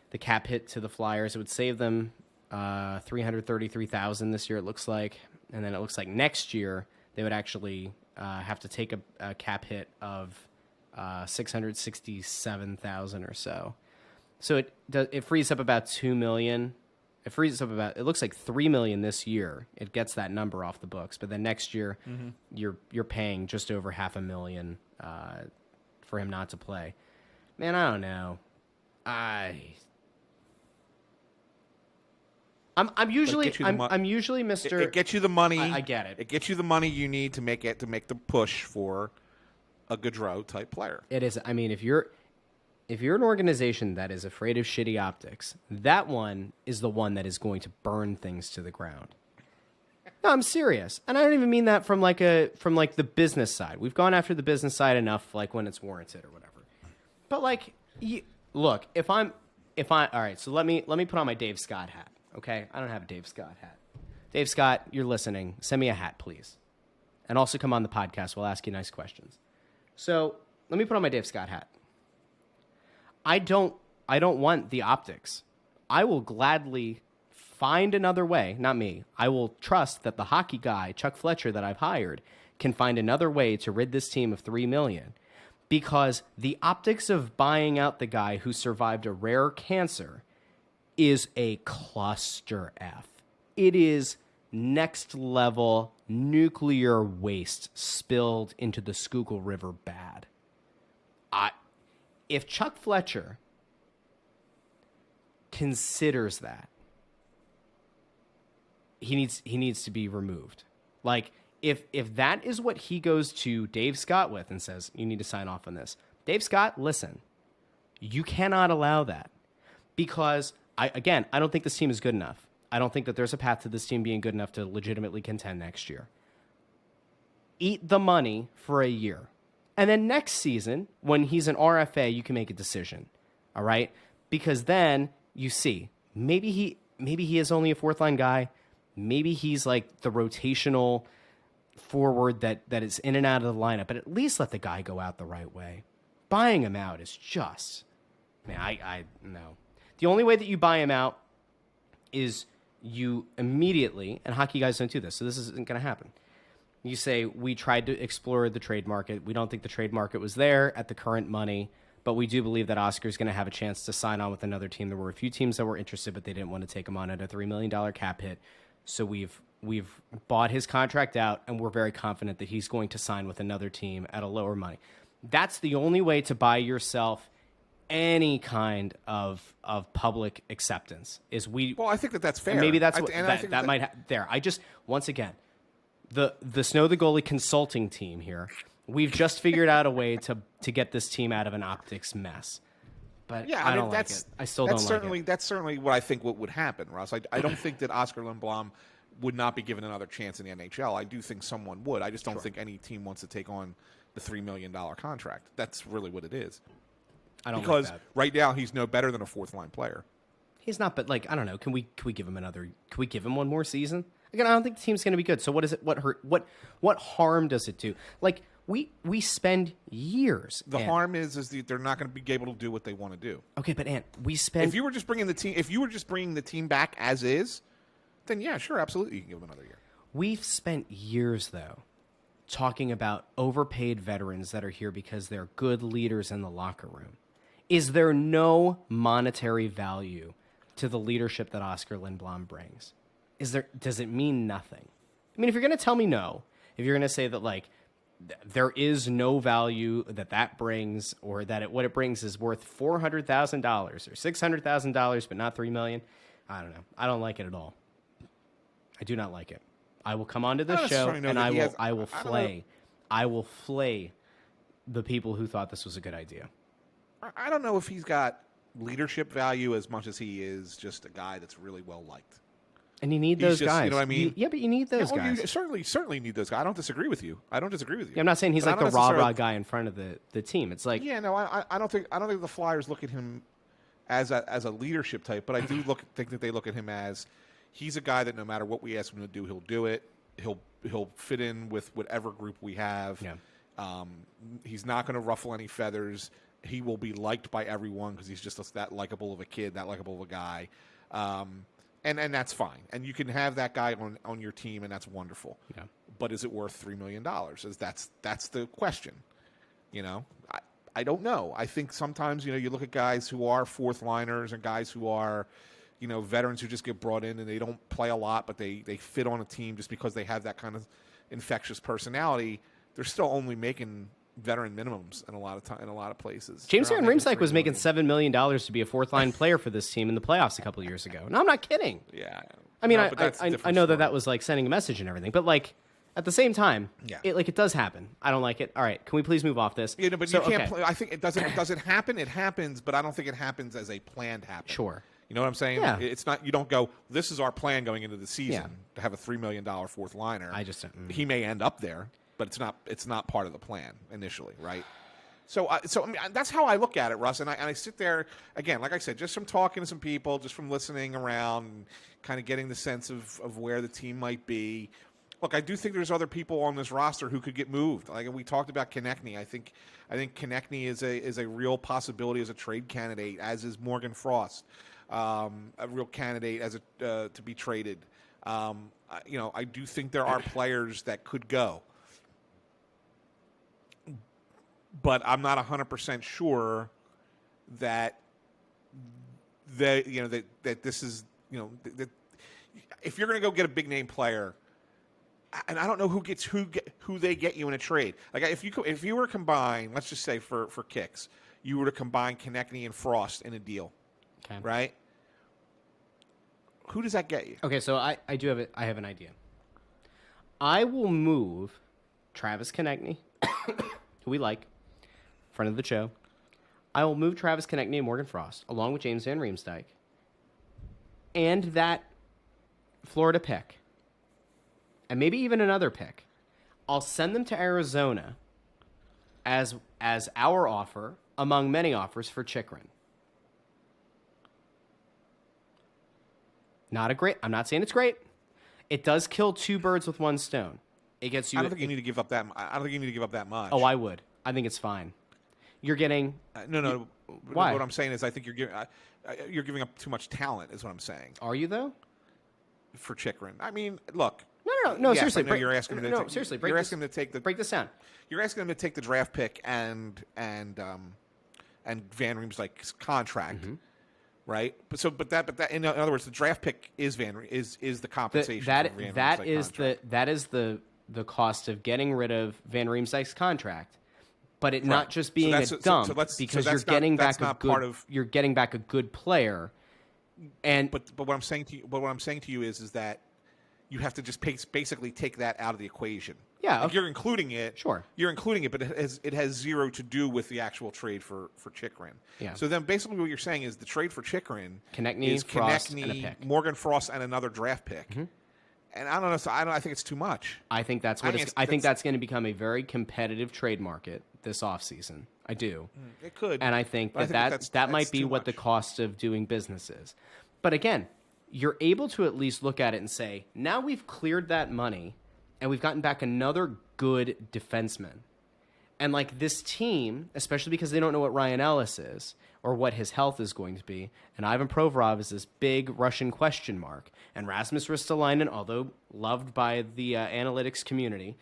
The cap hit to the Flyers, it would save them $333,000 this year, it looks like. And then it looks like next year they would actually have to take a cap hit of $667,000 or so. So it frees up about $2 million. It looks like $3 million this year. It gets that number off the books, but then next year you're paying just over $500,000 for him not to play. Man, I don't know. I'm usually Mr. It gets you the money. I get it. It gets you the money you need to make the push for a Gaudreau type player. It is. I mean, if you're an organization that is afraid of shitty optics, that one is the one that is going to burn things to the ground. No, I'm serious. And I don't even mean that from the business side. We've gone after the business side enough, when it's warranted or whatever. But look, all right, so let me put on my Dave Scott hat, okay? I don't have a Dave Scott hat. Dave Scott, you're listening. Send me a hat, please. And also come on the podcast. We'll ask you nice questions. So let me put on my Dave Scott hat. I don't want the optics. I will gladly find another way. Not me. I will trust that the hockey guy, Chuck Fletcher, that I've hired, can find another way to rid this team of $3 million. Because the optics of buying out the guy who survived a rare cancer is a cluster F. It is next level nuclear waste spilled into the Schuylkill River bad. If Chuck Fletcher considers that, he needs to be removed. Like, if that is what he goes to Dave Scott with and says, you need to sign off on this. Dave Scott, listen, you cannot allow that, because I don't think this team is good enough. I don't think that there's a path to this team being good enough to legitimately contend next year. Eat the money for a year. And then next season, when he's an RFA, you can make a decision. All right? Because then you see, maybe he is only a fourth line guy. Maybe he's like the rotational forward that is in and out of the lineup, but at least let the guy go out the right way. Buying him out is just, man, I no. The only way that you buy him out is you immediately, and hockey guys don't do this, so this isn't going to happen. You say, we tried to explore the trade market. We don't think the trade market was there at the current money, but we do believe that Oscar's going to have a chance to sign on with another team. There were a few teams that were interested, but they didn't want to take him on at a $3 million cap hit. So we've bought his contract out, and we're very confident that he's going to sign with another team at a lower money. That's the only way to buy yourself any kind of public acceptance. Well, I think that's fair. Maybe that's what that might there. I just, once again, the Snow the Goalie consulting team here, we've just figured out a way to get this team out of an optics mess. But yeah, I don't like it. I still don't like it. That's certainly what I think what would happen, Russ. I don't think that Oskar Lindblom would not be given another chance in the NHL. I do think someone would. I just don't think any team wants to take on the $3 million contract. That's really what it is. I don't because like that. Right now he's no better than a fourth line player. He's not, but like, I don't know. Can we give him can we give him one more season? Again, I don't think the team's going to be good. So what is it? What hurt? What harm does it do? Like, we spend years. The harm is that they're not going to be able to do what they want to do. Okay, but Ant, we spend. If you were just bringing the team back as is, then yeah, sure, absolutely, you can give them another year. We've spent years though talking about overpaid veterans that are here because they're good leaders in the locker room. Is there no monetary value to the leadership that Oskar Lindblom brings? Does it mean nothing? I mean, if you're going to tell me no, if you're going to say that like there is no value that brings, or that what it brings is worth $400,000 or $600,000, but not $3 million, I don't know. I don't like it at all. I do not like it. I will come onto this show and I will flay the people who thought this was a good idea. I don't know if he's got leadership value as much as he is just a guy that's really well liked. And you need those guys. You know what I mean? Yeah, but you need those guys. You certainly need those guys. I don't disagree with you. Yeah, I'm not saying he's like the rah-rah guy in front of the team. It's like, yeah, no, I don't think the Flyers look at him as a leadership type, but I do think that they look at him as he's a guy that no matter what we ask him to do, he'll do it. He'll fit in with whatever group we have. Yeah. He's not going to ruffle any feathers. He will be liked by everyone because he's just that likable of a kid, that likable of a guy. And that's fine. And you can have that guy on your team, and that's wonderful. Yeah. But is it worth $3 million? That's the question. You know, I don't know. I think sometimes, you look at guys who are fourth liners and guys who are, veterans who just get brought in and they don't play a lot, but they fit on a team just because they have that kind of infectious personality. They're still only making veteran minimums in a lot of places. James Aaron Rimsdyk was making $7 million to be a fourth line player for this team in the playoffs a couple of years ago. No, I'm not kidding. Yeah, I mean, I know that was like sending a message and everything, but like at the same time, yeah, it does happen. I don't like it. All right, can we please move off this? Yeah, no, but you can't. Okay. I think it doesn't. Does it happen? It happens, but I don't think it happens as a planned happen. Sure. You know what I'm saying? Yeah. It's not. You don't go. This is our plan going into the season to have a $3 million fourth liner. He may end up there, but it's not part of the plan initially, right? So I mean, that's how I look at it, Russ. And I sit there again, like I said, just from talking to some people, just from listening around, and kind of getting the sense of where the team might be. Look, I do think there's other people on this roster who could get moved. Like we talked about Konechny. I think Konechny is a real possibility as a trade candidate, as is Morgan Frost, a real candidate as to be traded. I do think there are players that could go, but I'm not 100% sure that that this is that if you're going to go get a big name player, and I don't know who they get you in a trade. Like if you were to combine, let's just say for kicks, you were to combine Konechny and Frost in a deal, Okay. right? Who does that get you? Okay, so I have an idea. I will move Travis Konechny, who we like, friend of the show. I will move Travis Konechny and Morgan Frost, along with James Van Riemsdyk, and that Florida pick, and maybe even another pick. I'll send them to Arizona as our offer among many offers for Chychrun. I'm not saying it's great. It does kill two birds with one stone. It gets you. I don't think you need to give up that. I don't think you need to give up that much. Oh, I would. I think it's fine. You're getting no. Why? What I'm saying is, I think you're giving up too much talent. Is what I'm saying. Are you though? For Chychrun, I mean, look. No. Yes, Seriously, you're asking him to seriously. You're asking him to take the break this down. You're asking him to take the draft pick and Van Riemsdyk's contract. Mm-hmm. Right, but that in other words, the draft pick is the compensation. That is the cost of getting rid of Van Riemsdyk's contract, but it not just being a dump because you're getting back a good player. And but what I'm saying to you is that you have to just basically take that out of the equation. Yeah, like you're including it. Sure, you're including it, but it has zero to do with the actual trade for Chychrun. Yeah. So then, basically, what you're saying is the trade for Chychrun is Frost, and a pick. Morgan Frost, and another draft pick. Mm-hmm. And I don't know. So I think it's too much. I think that's what I think that's going to become a very competitive trade market this offseason. I do. It could, and I think that might be what the cost of doing business is. But again, you're able to at least look at it and say, now we've cleared that money. And we've gotten back another good defenseman. And like this team, especially because they don't know what Ryan Ellis is or what his health is going to be, and Ivan Provorov is this big Russian question mark, and Rasmus Ristolainen, although loved by the analytics community,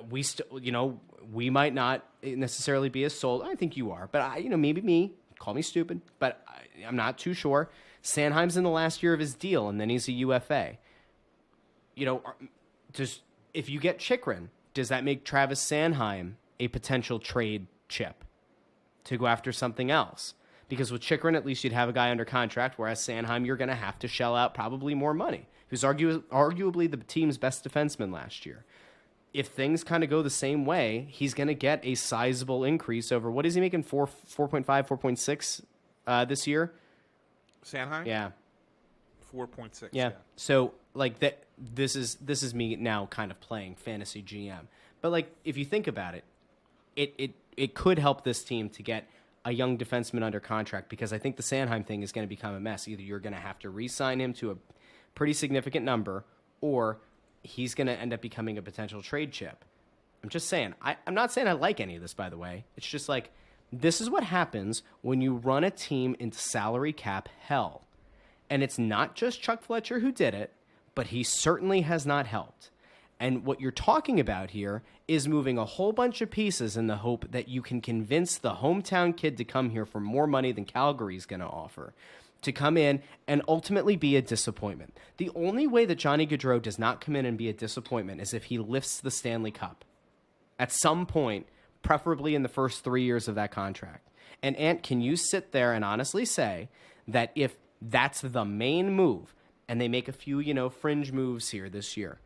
we might not necessarily be as sold. I think you are, but maybe me. Call me stupid, but I'm not too sure. Sanheim's in the last year of his deal, and then he's a UFA. If you get Chychrun, does that make Travis Sanheim a potential trade chip to go after something else? Because with Chychrun, at least you'd have a guy under contract, whereas Sanheim, you're going to have to shell out probably more money, who's arguably the team's best defenseman last year. If things kind of go the same way, he's going to get a sizable increase over, what is he making, 4.5, 4.6 this year? Sanheim? Yeah. 4.6. Yeah. So like that. This is me now kind of playing fantasy GM. But like if you think about it, it could help this team to get a young defenseman under contract, because I think the Sanheim thing is going to become a mess. Either you're going to have to re-sign him to a pretty significant number, or he's going to end up becoming a potential trade chip. I'm just saying. I'm not saying I like any of this, by the way. It's just like this is what happens when you run a team into salary cap hell. And it's not just Chuck Fletcher who did it, but he certainly has not helped. And what you're talking about here is moving a whole bunch of pieces in the hope that you can convince the hometown kid to come here for more money than Calgary's going to offer, to come in and ultimately be a disappointment. The only way that Johnny Gaudreau does not come in and be a disappointment is if he lifts the Stanley Cup at some point, preferably in the first 3 years of that contract. And Ant, can you sit there and honestly say that if that's the main move, and they make a few, fringe moves here this year,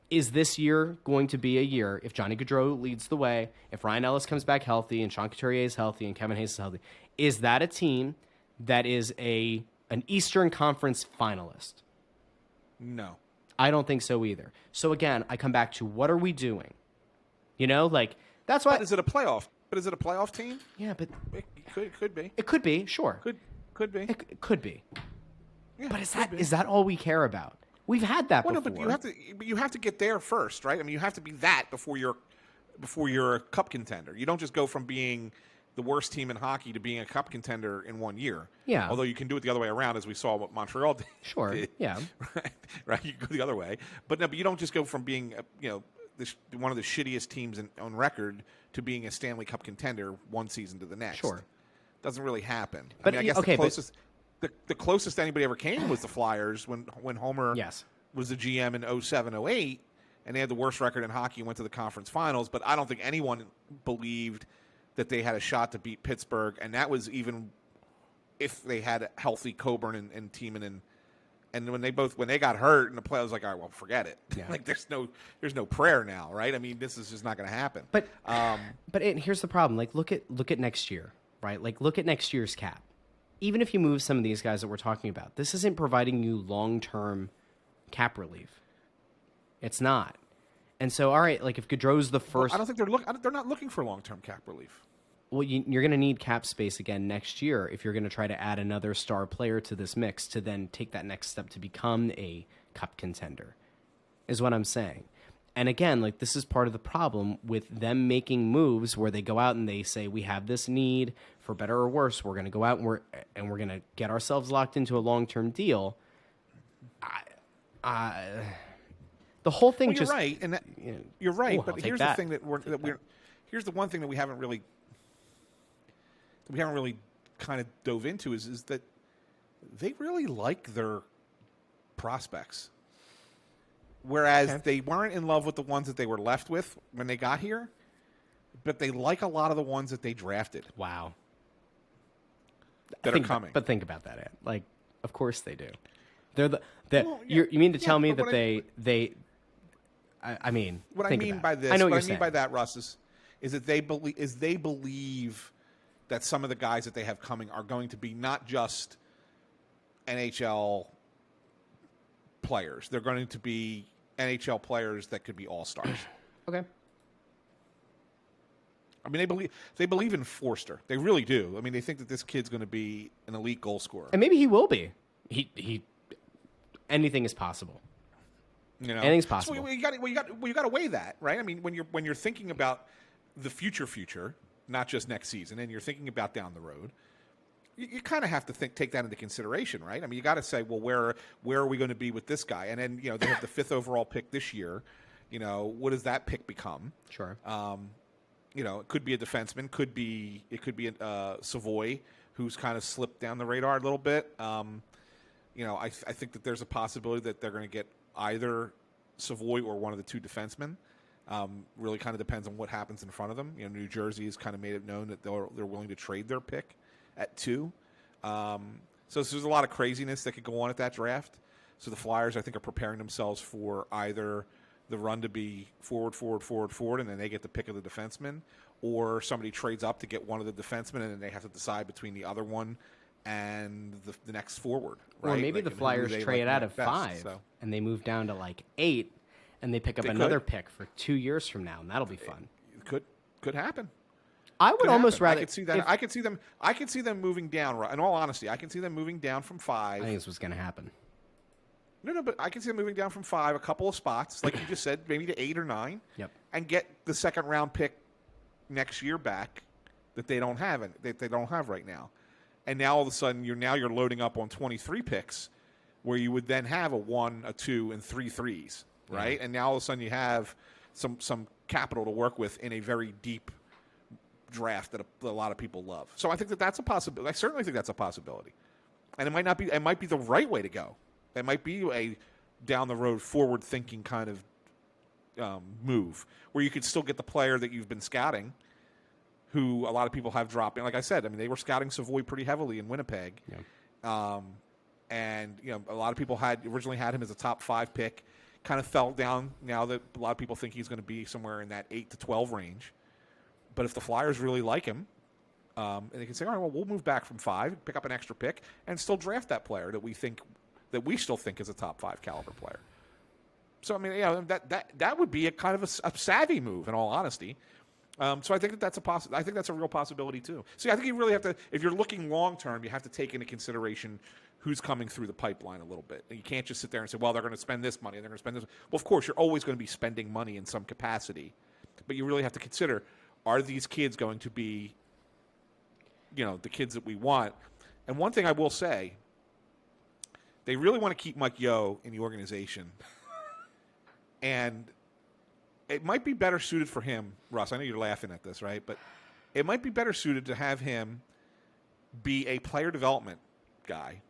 is this year going to be a year, if Johnny Gaudreau leads the way, if Ryan Ellis comes back healthy, and Sean Couturier is healthy, and Kevin Hayes is healthy, is that a team that is an Eastern Conference finalist? No. I don't think so either. So again, I come back to, what are we doing? That's why. But is it a playoff? But is it a playoff team? Yeah, but it could be. It could be, sure. Could be. It could be. Yeah, but is that all we care about? We've had that before. No, but you have to get there first, right? I mean, you have to be that before you're a cup contender. You don't just go from being the worst team in hockey to being a cup contender in 1 year. Yeah. Although you can do it the other way around, as we saw what Montreal did. Sure. Yeah. Right. You go the other way, but you don't just go from being one of the shittiest teams on record to being a Stanley Cup contender one season to the next. Sure. Doesn't really happen. But I guess okay, the closest. the closest anybody ever came was the Flyers when Homer Yes. was the GM in 07, 08, and they had the worst record in hockey and went to the conference finals. But I don't think anyone believed that they had a shot to beat Pittsburgh, and that was even if they had a healthy Coburn and Tiemann and when they got hurt in the play, I was like, all right, well, forget it. Yeah. Like there's no prayer now, right? I mean, this is just not going to happen. But here's the problem. Like look at next year, right? Like look at next year's cap. Even if you move some of these guys that we're talking about, this isn't providing you long-term cap relief. It's not. And so, all right, like if Gaudreau's the first, I don't think they're not looking for long-term cap relief. well, you're going to need cap space again next year if you're going to try to add another star player to this mix to then take that next step to become a cup contender, is what I'm saying. And again, like this is part of the problem with them making moves where they go out and they say, we have this need for better or worse. We're going to go out and we're going to get ourselves locked into a long-term deal. The whole thing You're right, and you're right. But here's the thing here's the one thing that we haven't really kind of dove into is that they really like their prospects. Whereas they weren't in love with the ones that they were left with when they got here, but they like a lot of the ones that they drafted. Wow. That are coming. But think about that, Ed. Like, of course they do. You mean to tell me that they I mean, what I mean by this, I know what what I you're mean saying. by that, Russ, is that they believe that some of the guys that they have coming are going to be not just NHL players. They're going to be NHL players that could be all-stars. Okay. I mean, they believe in Forster. They really do. I mean, they think that this kid's going to be an elite goal scorer. And maybe he will be. He anything is possible. You know, anything's possible. So you got to weigh that, right? I mean, when you're thinking about the future, not just next season, and you're thinking about down the road, you kind of have to take that into consideration, right? I mean, you got to say, well, where are we going to be with this guy? And then they have the 5th overall pick this year. What does that pick become? Sure. It could be a defenseman, it could be Savoy, who's kind of slipped down the radar a little bit. I think that there's a possibility that they're going to get either Savoy or one of the two defensemen. Really kind of depends on what happens in front of them. New Jersey has kind of made it known that they're willing to trade their pick at 2. So there's a lot of craziness that could go on at that draft. So the Flyers, I think, are preparing themselves for either the run to be forward, and then they get the pick of the defenseman, or somebody trades up to get one of the defensemen, and then they have to decide between the other one and the next forward. Right? Or maybe the Flyers trade out of 5, and they move down to like 8, and they pick up another pick for 2 years from now, and that'll be fun. It could happen. I would almost rather. I could see that. I could see them moving down. In all honesty, I can see them moving down from 5. I think this was going to happen. No, but I can see them moving down from 5, a couple of spots, like you just said, maybe to 8 or 9. Yep. And get the second round pick next year back that they don't have right now. And now all of a sudden you're loading up on 23 picks, where you would then have a 1, a 2, and 3 threes, right? Yeah. And now all of a sudden you have some capital to work with in a very deep draft that a lot of people love. So I think that's a possibility. I certainly think that's a possibility, and it might be the right way to go. It might be a down the road, forward thinking kind of move where you could still get the player that you've been scouting, who a lot of people have dropped. And like I said, I mean, they were scouting Savoy pretty heavily in Winnipeg. Yeah. And a lot of people originally had him as a top 5 pick, kind of fell down now that a lot of people think he's going to be somewhere in that 8 to 12 range. But if the Flyers really like him, and they can say, all right, well, we'll move back from 5, pick up an extra pick, and still draft that player that we still think is a top 5 caliber player. So I mean, that would be a kind of a savvy move, in all honesty. So I think that's I think that's a real possibility too. So I think you really have to, if you're looking long term, you have to take into consideration who's coming through the pipeline a little bit. And you can't just sit there and say, well, they're going to spend this money, and they're going to spend this. Well, of course, you're always going to be spending money in some capacity, but you really have to consider: are these kids going to be, the kids that we want? And one thing I will say, they really want to keep Mike Yeo in the organization, and it might be better suited for him, Russ. I know you're laughing at this, right? But it might be better suited to have him be a player development guy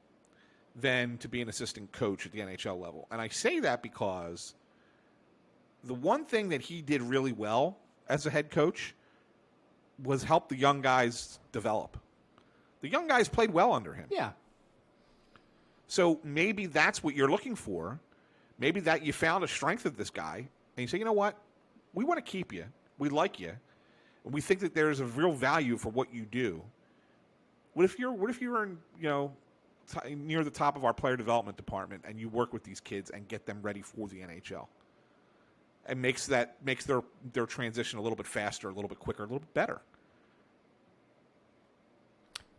than to be an assistant coach at the NHL level. And I say that because the one thing that he did really well as a head coach was help the young guys develop. The young guys played well under him. Yeah. So maybe that's what you're looking for. Maybe that you found a strength of this guy, and you say, you know what? We want to keep you. We like you. And we think that there's a real value for what you do. What if you're in, near the top of our player development department and you work with these kids and get them ready for the NHL? And makes their transition a little bit faster, a little bit quicker, a little bit better.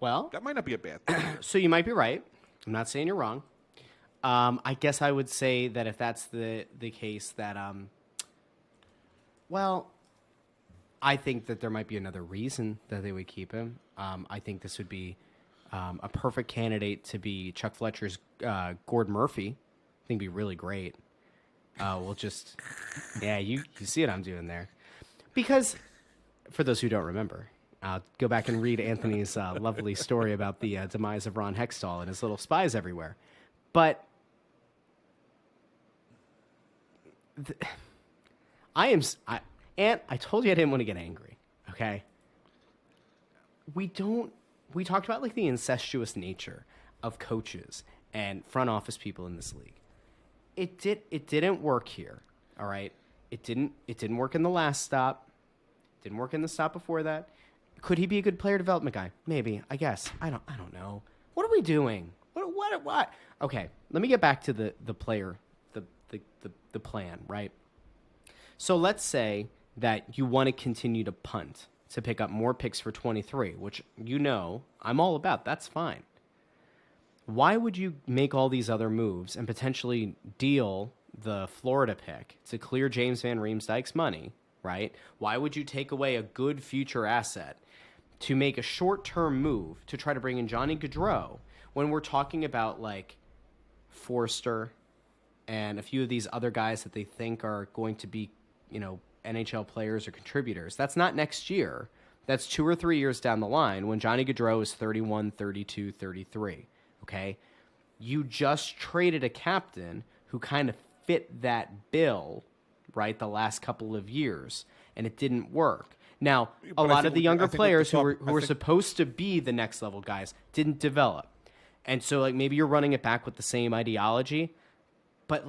Well, that might not be a bad thing. So you might be right. I'm not saying you're wrong. I guess I would say that if that's the case, that I think that there might be another reason that they would keep him. I think this would be a perfect candidate to be Chuck Fletcher's Gord Murphy. I think it'd be really great. We'll just, you see what I'm doing there. Because, for those who don't remember, go back and read Anthony's lovely story about the demise of Ron Hextall and his little spies everywhere. But I told you I didn't want to get angry, okay? We talked about like the incestuous nature of coaches and front office people in this league. It didn't work here, all right? It didn't work in the last stop. Didn't work in the stop before that. Could he be a good player development guy? Maybe, I guess. I don't know. What are we doing? What? Okay, let me get back to the player, the plan, right? So let's say that you want to continue to punt to pick up more picks for 23, which I'm all about. That's fine. Why would you make all these other moves and potentially deal the Florida pick to clear James Van Riemsdyk's money, right? Why would you take away a good future asset to make a short-term move to try to bring in Johnny Gaudreau when we're talking about like Forster and a few of these other guys that they think are going to be, NHL players or contributors? That's not next year. That's 2 or 3 years down the line when Johnny Gaudreau is 31, 32, 33. Okay? You just traded a captain who kind of fit that bill, right, the last couple of years, and it didn't work. Now, a lot of the younger players who were supposed to be the next level guys didn't develop. And so, like, maybe you're running it back with the same ideology, but,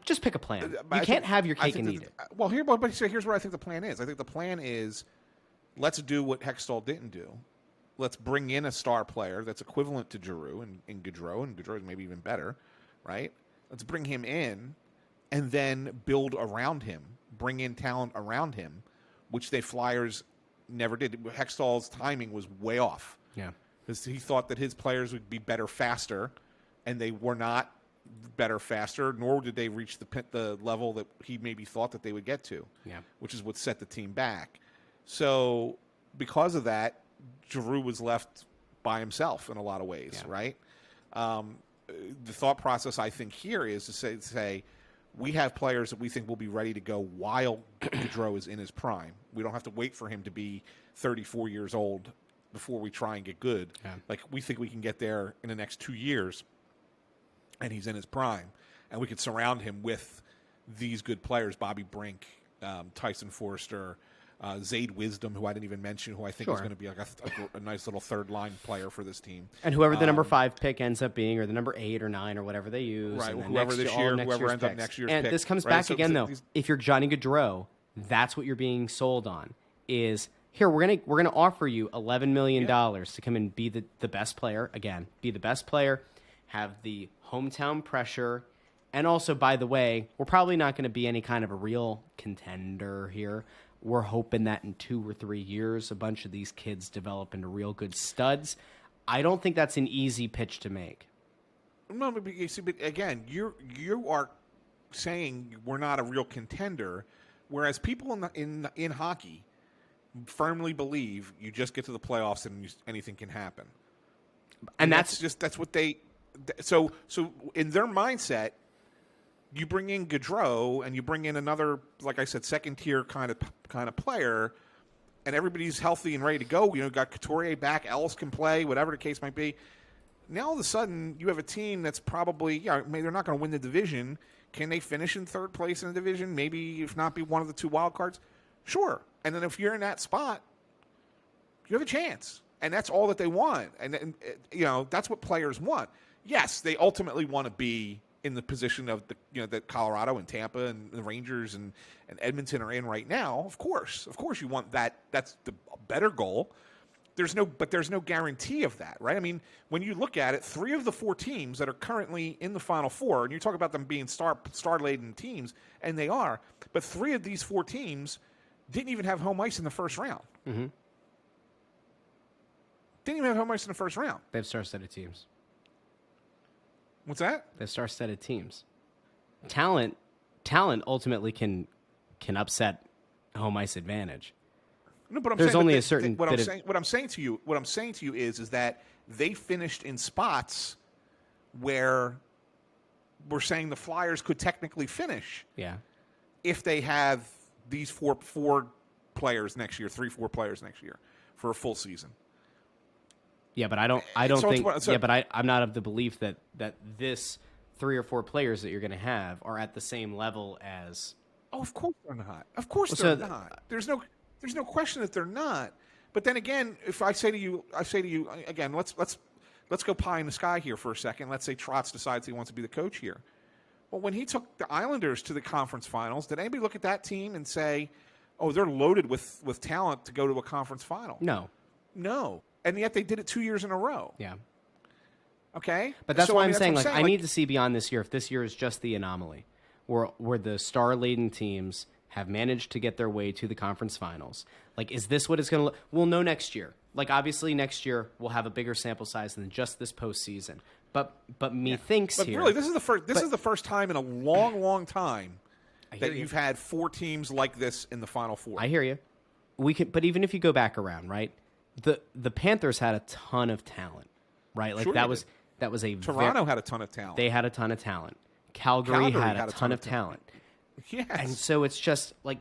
just pick a plan. You can't have your cake and eat it. Well, here's what I think the plan is. I think the plan is, let's do what Hextall didn't do. Let's bring in a star player that's equivalent to Giroux and Gaudreau is maybe even better, right? Let's bring him in and then build around him, bring in talent around him, which the Flyers never did. Hextall's timing was way off. Yeah. Because he thought that his players would be better faster, and they were not better faster, nor did they reach the level that he maybe thought that they would get to, which is what set the team back. So because of that, Giroux was left by himself in a lot of ways, right? The thought process, I think, here is to say we have players that we think will be ready to go while Gaudreau is in his prime. We don't have to wait for him to be 34 years old before we try and get good. Yeah. Like, we think we can get there in the next 2 years, and he's in his prime. And we could surround him with these good players, Bobby Brink, Tyson Forster, Zayd Wisdom, who I didn't even mention, who I think is going to be like a nice little third-line player for this team. And whoever the number 5 pick ends up being, or the number 8 or 9 or whatever they use. Right, whoever ends up next year's pick. And this comes back again, though. If you're Johnny Gaudreau, that's what you're being sold on, is, here, we're gonna offer you $11 million to come and be the best player. Again, be the best player, have the hometown pressure, and also, by the way, we're probably not going to be any kind of a real contender here. We're hoping that in 2 or 3 years, a bunch of these kids develop into real good studs. I don't think that's an easy pitch to make. No, but again, you are saying we're not a real contender, whereas people in hockey firmly believe you just get to the playoffs and anything can happen. And that's what they. So in their mindset, you bring in Gaudreau and you bring in another, like I said, second tier kind of player, and everybody's healthy and ready to go. Got Couturier back, Ellis can play, whatever the case might be. Now all of a sudden you have a team that's probably, maybe they're not going to win the division. Can they finish in third place in the division? Maybe if not be one of the 2 wild cards? Sure. And then if you're in that spot, you have a chance. And that's all that they want. And that's what players want. Yes, they ultimately want to be in the position of that Colorado and Tampa and the Rangers and Edmonton are in right now. Of course you want that. That's the better goal. There's no guarantee of that, right? I mean, when you look at it, 3 of the 4 teams that are currently in the Final Four, and you talk about them being star-laden teams, and they are, but 3 of these 4 teams didn't even have home ice in the first round. Mm-hmm. Didn't even have home ice in the first round. They have star-studded teams. What's that? They have star-studded teams. Talent ultimately can upset home ice advantage. No, but there's only a certain. What I'm saying to you is that they finished in spots where we're saying the Flyers could technically finish. Yeah. If they have these four players next year, 3-4 players next year for a full season. Yeah, but I don't think. I'm not of the belief that this 3 or 4 players that you're going to have are at the same level as. Oh, of course they're not. Of course they're not. There's no question that they're not. But then again, if I say to you again, let's go pie in the sky here for a second. Let's say Trotz decides he wants to be the coach here. Well, when he took the Islanders to the conference finals, did anybody look at that team and say, "Oh, they're loaded with talent to go to a conference final"? No. And yet they did it 2 years in a row. Yeah. Okay? But that's why I'm saying, I need to see beyond this year if this year is just the anomaly, where the star-laden teams have managed to get their way to the conference finals. Like, is this what it's going to look? We'll know next year. Like, obviously next year we'll have a bigger sample size than just this postseason. But methinks but here. Really, this is the first time in a long, long time that you've had 4 teams like this in the Final Four. I hear you. But even if you go back around, right? The Panthers had a ton of talent, right? Like, sure that was a Toronto had a ton of talent. They had a ton of talent. Calgary had a ton of talent. Yes. And so it's just like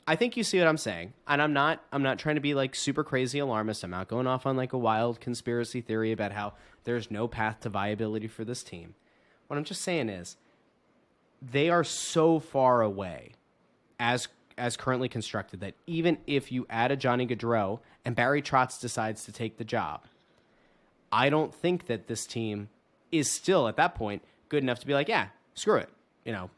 I think you see what I'm saying. And I'm not trying to be like super crazy alarmist. I'm not going off on like a wild conspiracy theory about how there's no path to viability for this team. What I'm just saying is they are so far away as currently constructed that even if you add a Johnny Gaudreau and Barry Trotz decides to take the job, I don't think that this team is still at that point good enough to be like, yeah, screw it.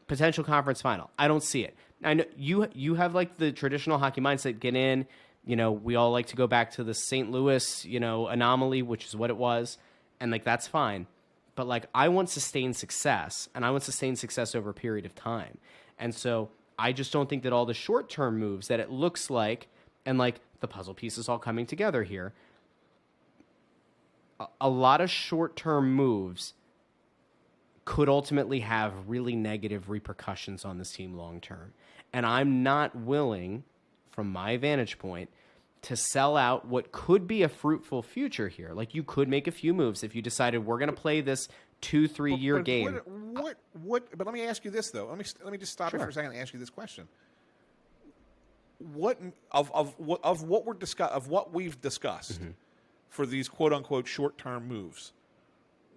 Potential conference final. I don't see it. I know you have like the traditional hockey mindset. Get in. We all like to go back to the St. Louis, anomaly, which is what it was, and like that's fine. But like I want sustained success, and I want sustained success over a period of time. And so I just don't think that all the short-term moves that it looks like, and like the puzzle pieces all coming together here, a lot of short-term moves could ultimately have really negative repercussions on this team long-term. And I'm not willing, from my vantage point, to sell out what could be a fruitful future here. Like, you could make a few moves if you decided we're going to play this 2-3 year game. But let me ask you this though. Let me just stop you for a second and ask you this question. What we've discussed mm-hmm. for these quote unquote short term moves,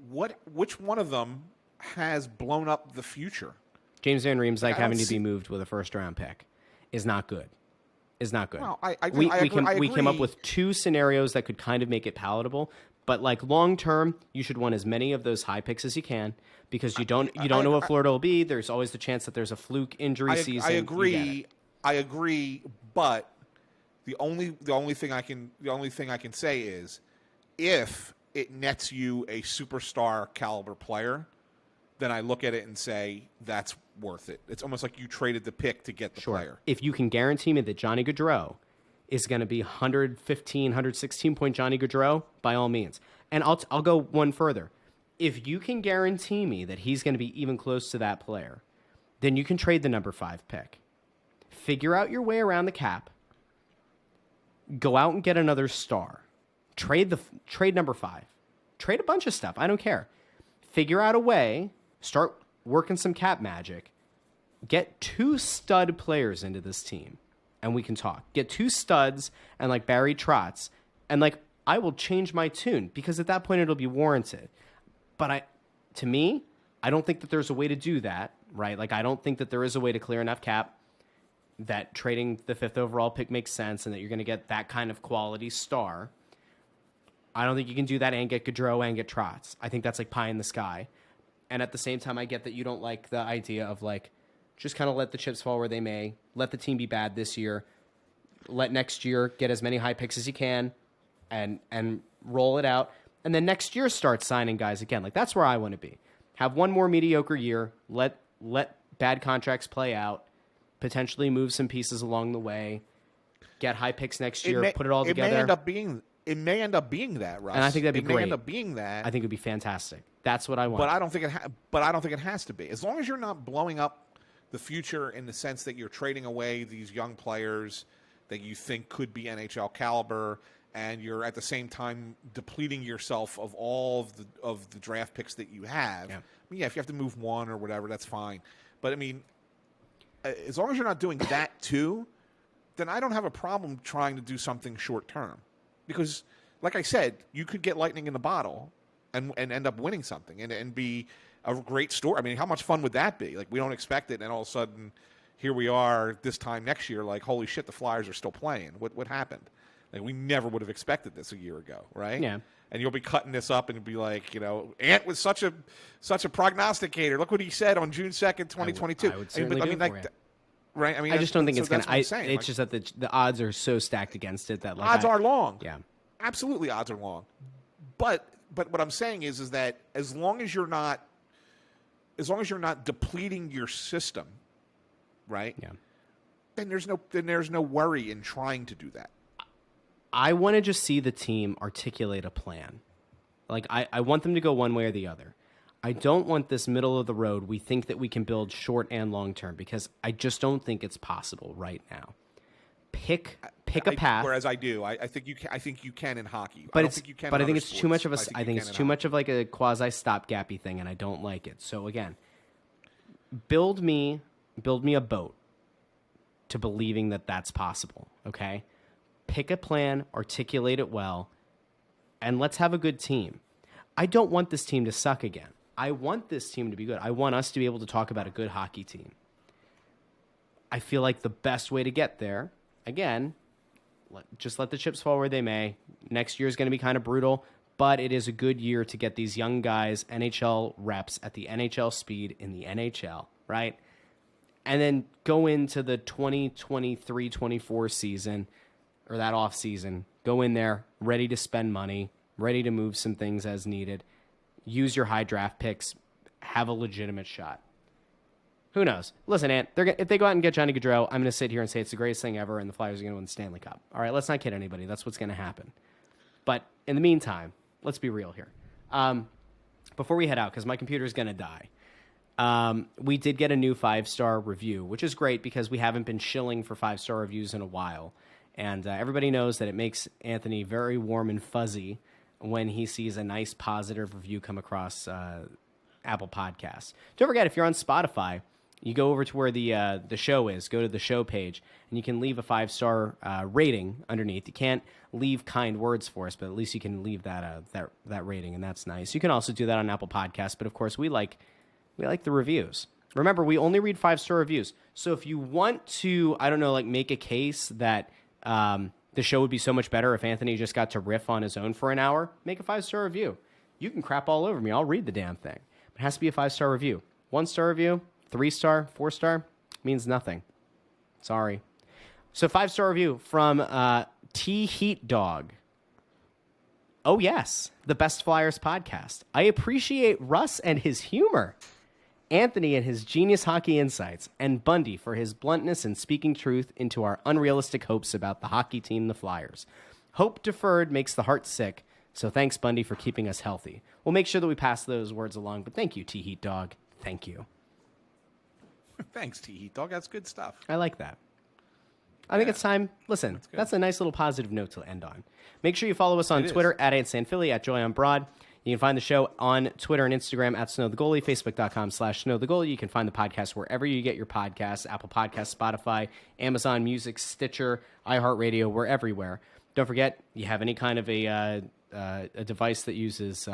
which one of them has blown up the future? James Van Riemsdyk having to be moved with a first round pick is not good. Well, we came up with 2 scenarios that could kind of make it palatable, but like long term, you should want as many of those high picks as you can because you don't know what Florida will be. There's always the chance that there's a fluke injury season. I agree, but the only thing I can say is if it nets you a superstar caliber player, then I look at it and say that's worth it. It's almost like you traded the pick to get the player. If you can guarantee me that Johnny Gaudreau is going to be 115, 116-point Johnny Gaudreau, by all means. And I'll go one further. If you can guarantee me that he's going to be even close to that player, then you can trade the number 5 pick. Figure out your way around the cap. Go out and get another star. Trade number 5. Trade a bunch of stuff. I don't care. Figure out a way. Start working some cap magic. Get 2 stud players into this team, and we can talk. Get 2 studs and like Barry Trotz, and like I will change my tune because at that point it'll be warranted. But to me, I don't think that there's a way to do that, right? Like, I don't think that there is a way to clear enough cap that trading the 5th overall pick makes sense and that you're going to get that kind of quality star. I don't think you can do that and get Gaudreau and get Trotz. I think that's like pie in the sky. And at the same time, I get that you don't like the idea of like, just kind of let the chips fall where they may. Let the team be bad this year. Let next year get as many high picks as you can and roll it out. And then next year start signing guys again. Like, that's where I want to be. Have one more mediocre year. Let bad contracts play out. Potentially move some pieces along the way. Get high picks next year. Put it all together. It may end up being that, Russ. And I think that'd be great. It may end up being that. I think it'd be fantastic. That's what I want. But I don't think it has to be. As long as you're not blowing up the future in the sense that you're trading away these young players that you think could be NHL caliber, and you're at the same time depleting yourself of all of the draft picks that you have. Yeah. I mean, if you have to move one or whatever, that's fine. But I mean, as long as you're not doing that too, then I don't have a problem trying to do something short term. Because, like I said, you could get lightning in the bottle and end up winning something and be a great story. I mean, how much fun would that be? Like, we don't expect it, and all of a sudden, here we are this time next year, like, holy shit, the Flyers are still playing. What happened? Like, we never would have expected this a year ago, right? Yeah. And you'll be cutting this up and be like, Ant was such a prognosticator. Look what he said on June 2nd, 2022. I would certainly do it for you. Right? I mean, I just don't think it's going to. It's just that the odds are so stacked against it that, like, odds are long. Yeah. Absolutely, odds are long. But what I'm saying is that as long as you're not depleting your system, right? Yeah. Then there's no worry in trying to do that. I want to just see the team articulate a plan. Like, I want them to go one way or the other. I don't want this middle of the road. We think that we can build short and long term, because I just don't think it's possible right now. Pick a path. Whereas I do. I think you can. I think you can in hockey. But I don't think you can. But in I think other it's too much of a. sports. I think it's too much of like a quasi stopgappy thing, and I don't like it. So again, build me a boat to believing that that's possible. Okay, pick a plan, articulate it well, and let's have a good team. I don't want this team to suck again. I want this team to be good. I want us to be able to talk about a good hockey team. I feel like the best way to get there, again, just let the chips fall where they may. Next year is going to be kind of brutal, but it is a good year to get these young guys NHL reps at the NHL speed in the NHL, right? And then go into the 2023-24 season, or that off season. Go in there ready to spend money, ready to move some things as needed. Use your high draft picks. Have a legitimate shot. Who knows? Listen, Ant, if they go out and get Johnny Gaudreau, I'm going to sit here and say it's the greatest thing ever and the Flyers are going to win the Stanley Cup. All right, let's not kid anybody. That's what's going to happen. But in the meantime, let's be real here. Before we head out, because my computer is going to die, we did get a new 5-star review, which is great because we haven't been shilling for 5-star reviews in a while. And everybody knows that it makes Anthony very warm and fuzzy when he sees a nice positive review come across Apple Podcasts. Don't forget, if you're on Spotify, you go over to where the show is, go to the show page, and you can leave a 5-star rating underneath. You can't leave kind words for us, but at least you can leave that rating, and that's nice. You can also do that on Apple Podcasts, but of course we like the reviews. Remember, we only read 5-star reviews. So if you want to, I don't know, like make a case that the show would be so much better if Anthony just got to riff on his own for an hour, make a 5-star review. You can crap all over me. I'll read the damn thing. It has to be a 5-star review. 1-star review, 3-star, 4-star means nothing. Sorry. So 5-star review from T Heat Dog. Oh yes, the Best Flyers podcast. I appreciate Russ and his humor, Anthony and his genius hockey insights, and Bundy for his bluntness and speaking truth into our unrealistic hopes about the hockey team, the Flyers. Hope deferred makes the heart sick. So thanks, Bundy, for keeping us healthy. We'll make sure that we pass those words along, but thank you, T-Heat Dog. Thank you. Thanks, T-Heat Dog. That's good stuff. I like that. I think it's time. Listen, that's a nice little positive note to end on. Make sure you follow us on Twitter, @AntSanPhilly, @JoyOnBroad. You can find the show on Twitter and Instagram @SnowTheGoalie, Facebook.com/SnowTheGoalie. You can find the podcast wherever you get your podcasts, Apple Podcasts, Spotify, Amazon Music, Stitcher, iHeartRadio. We're everywhere. Don't forget, you have any kind of a device that uses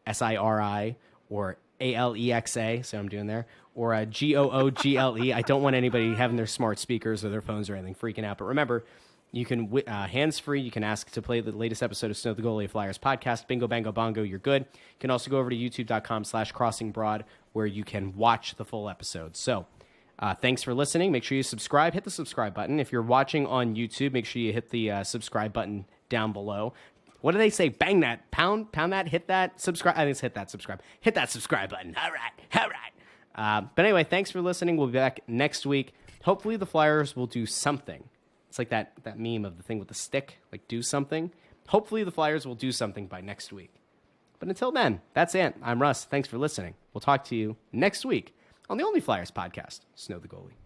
SIRI or ALEXA, so I'm doing there, or GOOGLE. I don't want anybody having their smart speakers or their phones or anything freaking out. But remember, you can, hands-free, you can ask to play the latest episode of Snow the Goalie Flyers podcast. Bingo, bango, bongo, you're good. You can also go over to youtube.com/crossingbroad where you can watch the full episode. So thanks for listening. Make sure you subscribe. Hit the subscribe button. If you're watching on YouTube, make sure you hit the subscribe button down below. What do they say? Bang that, pound that, hit that, subscribe. I think it's hit that subscribe. Hit that subscribe button. All right. But anyway, thanks for listening. We'll be back next week. Hopefully the Flyers will do something. It's like that meme of the thing with the stick, like do something. Hopefully the Flyers will do something by next week. But until then, that's it. I'm Russ. Thanks for listening. We'll talk to you next week on the only Flyers podcast, Snow the Goalie.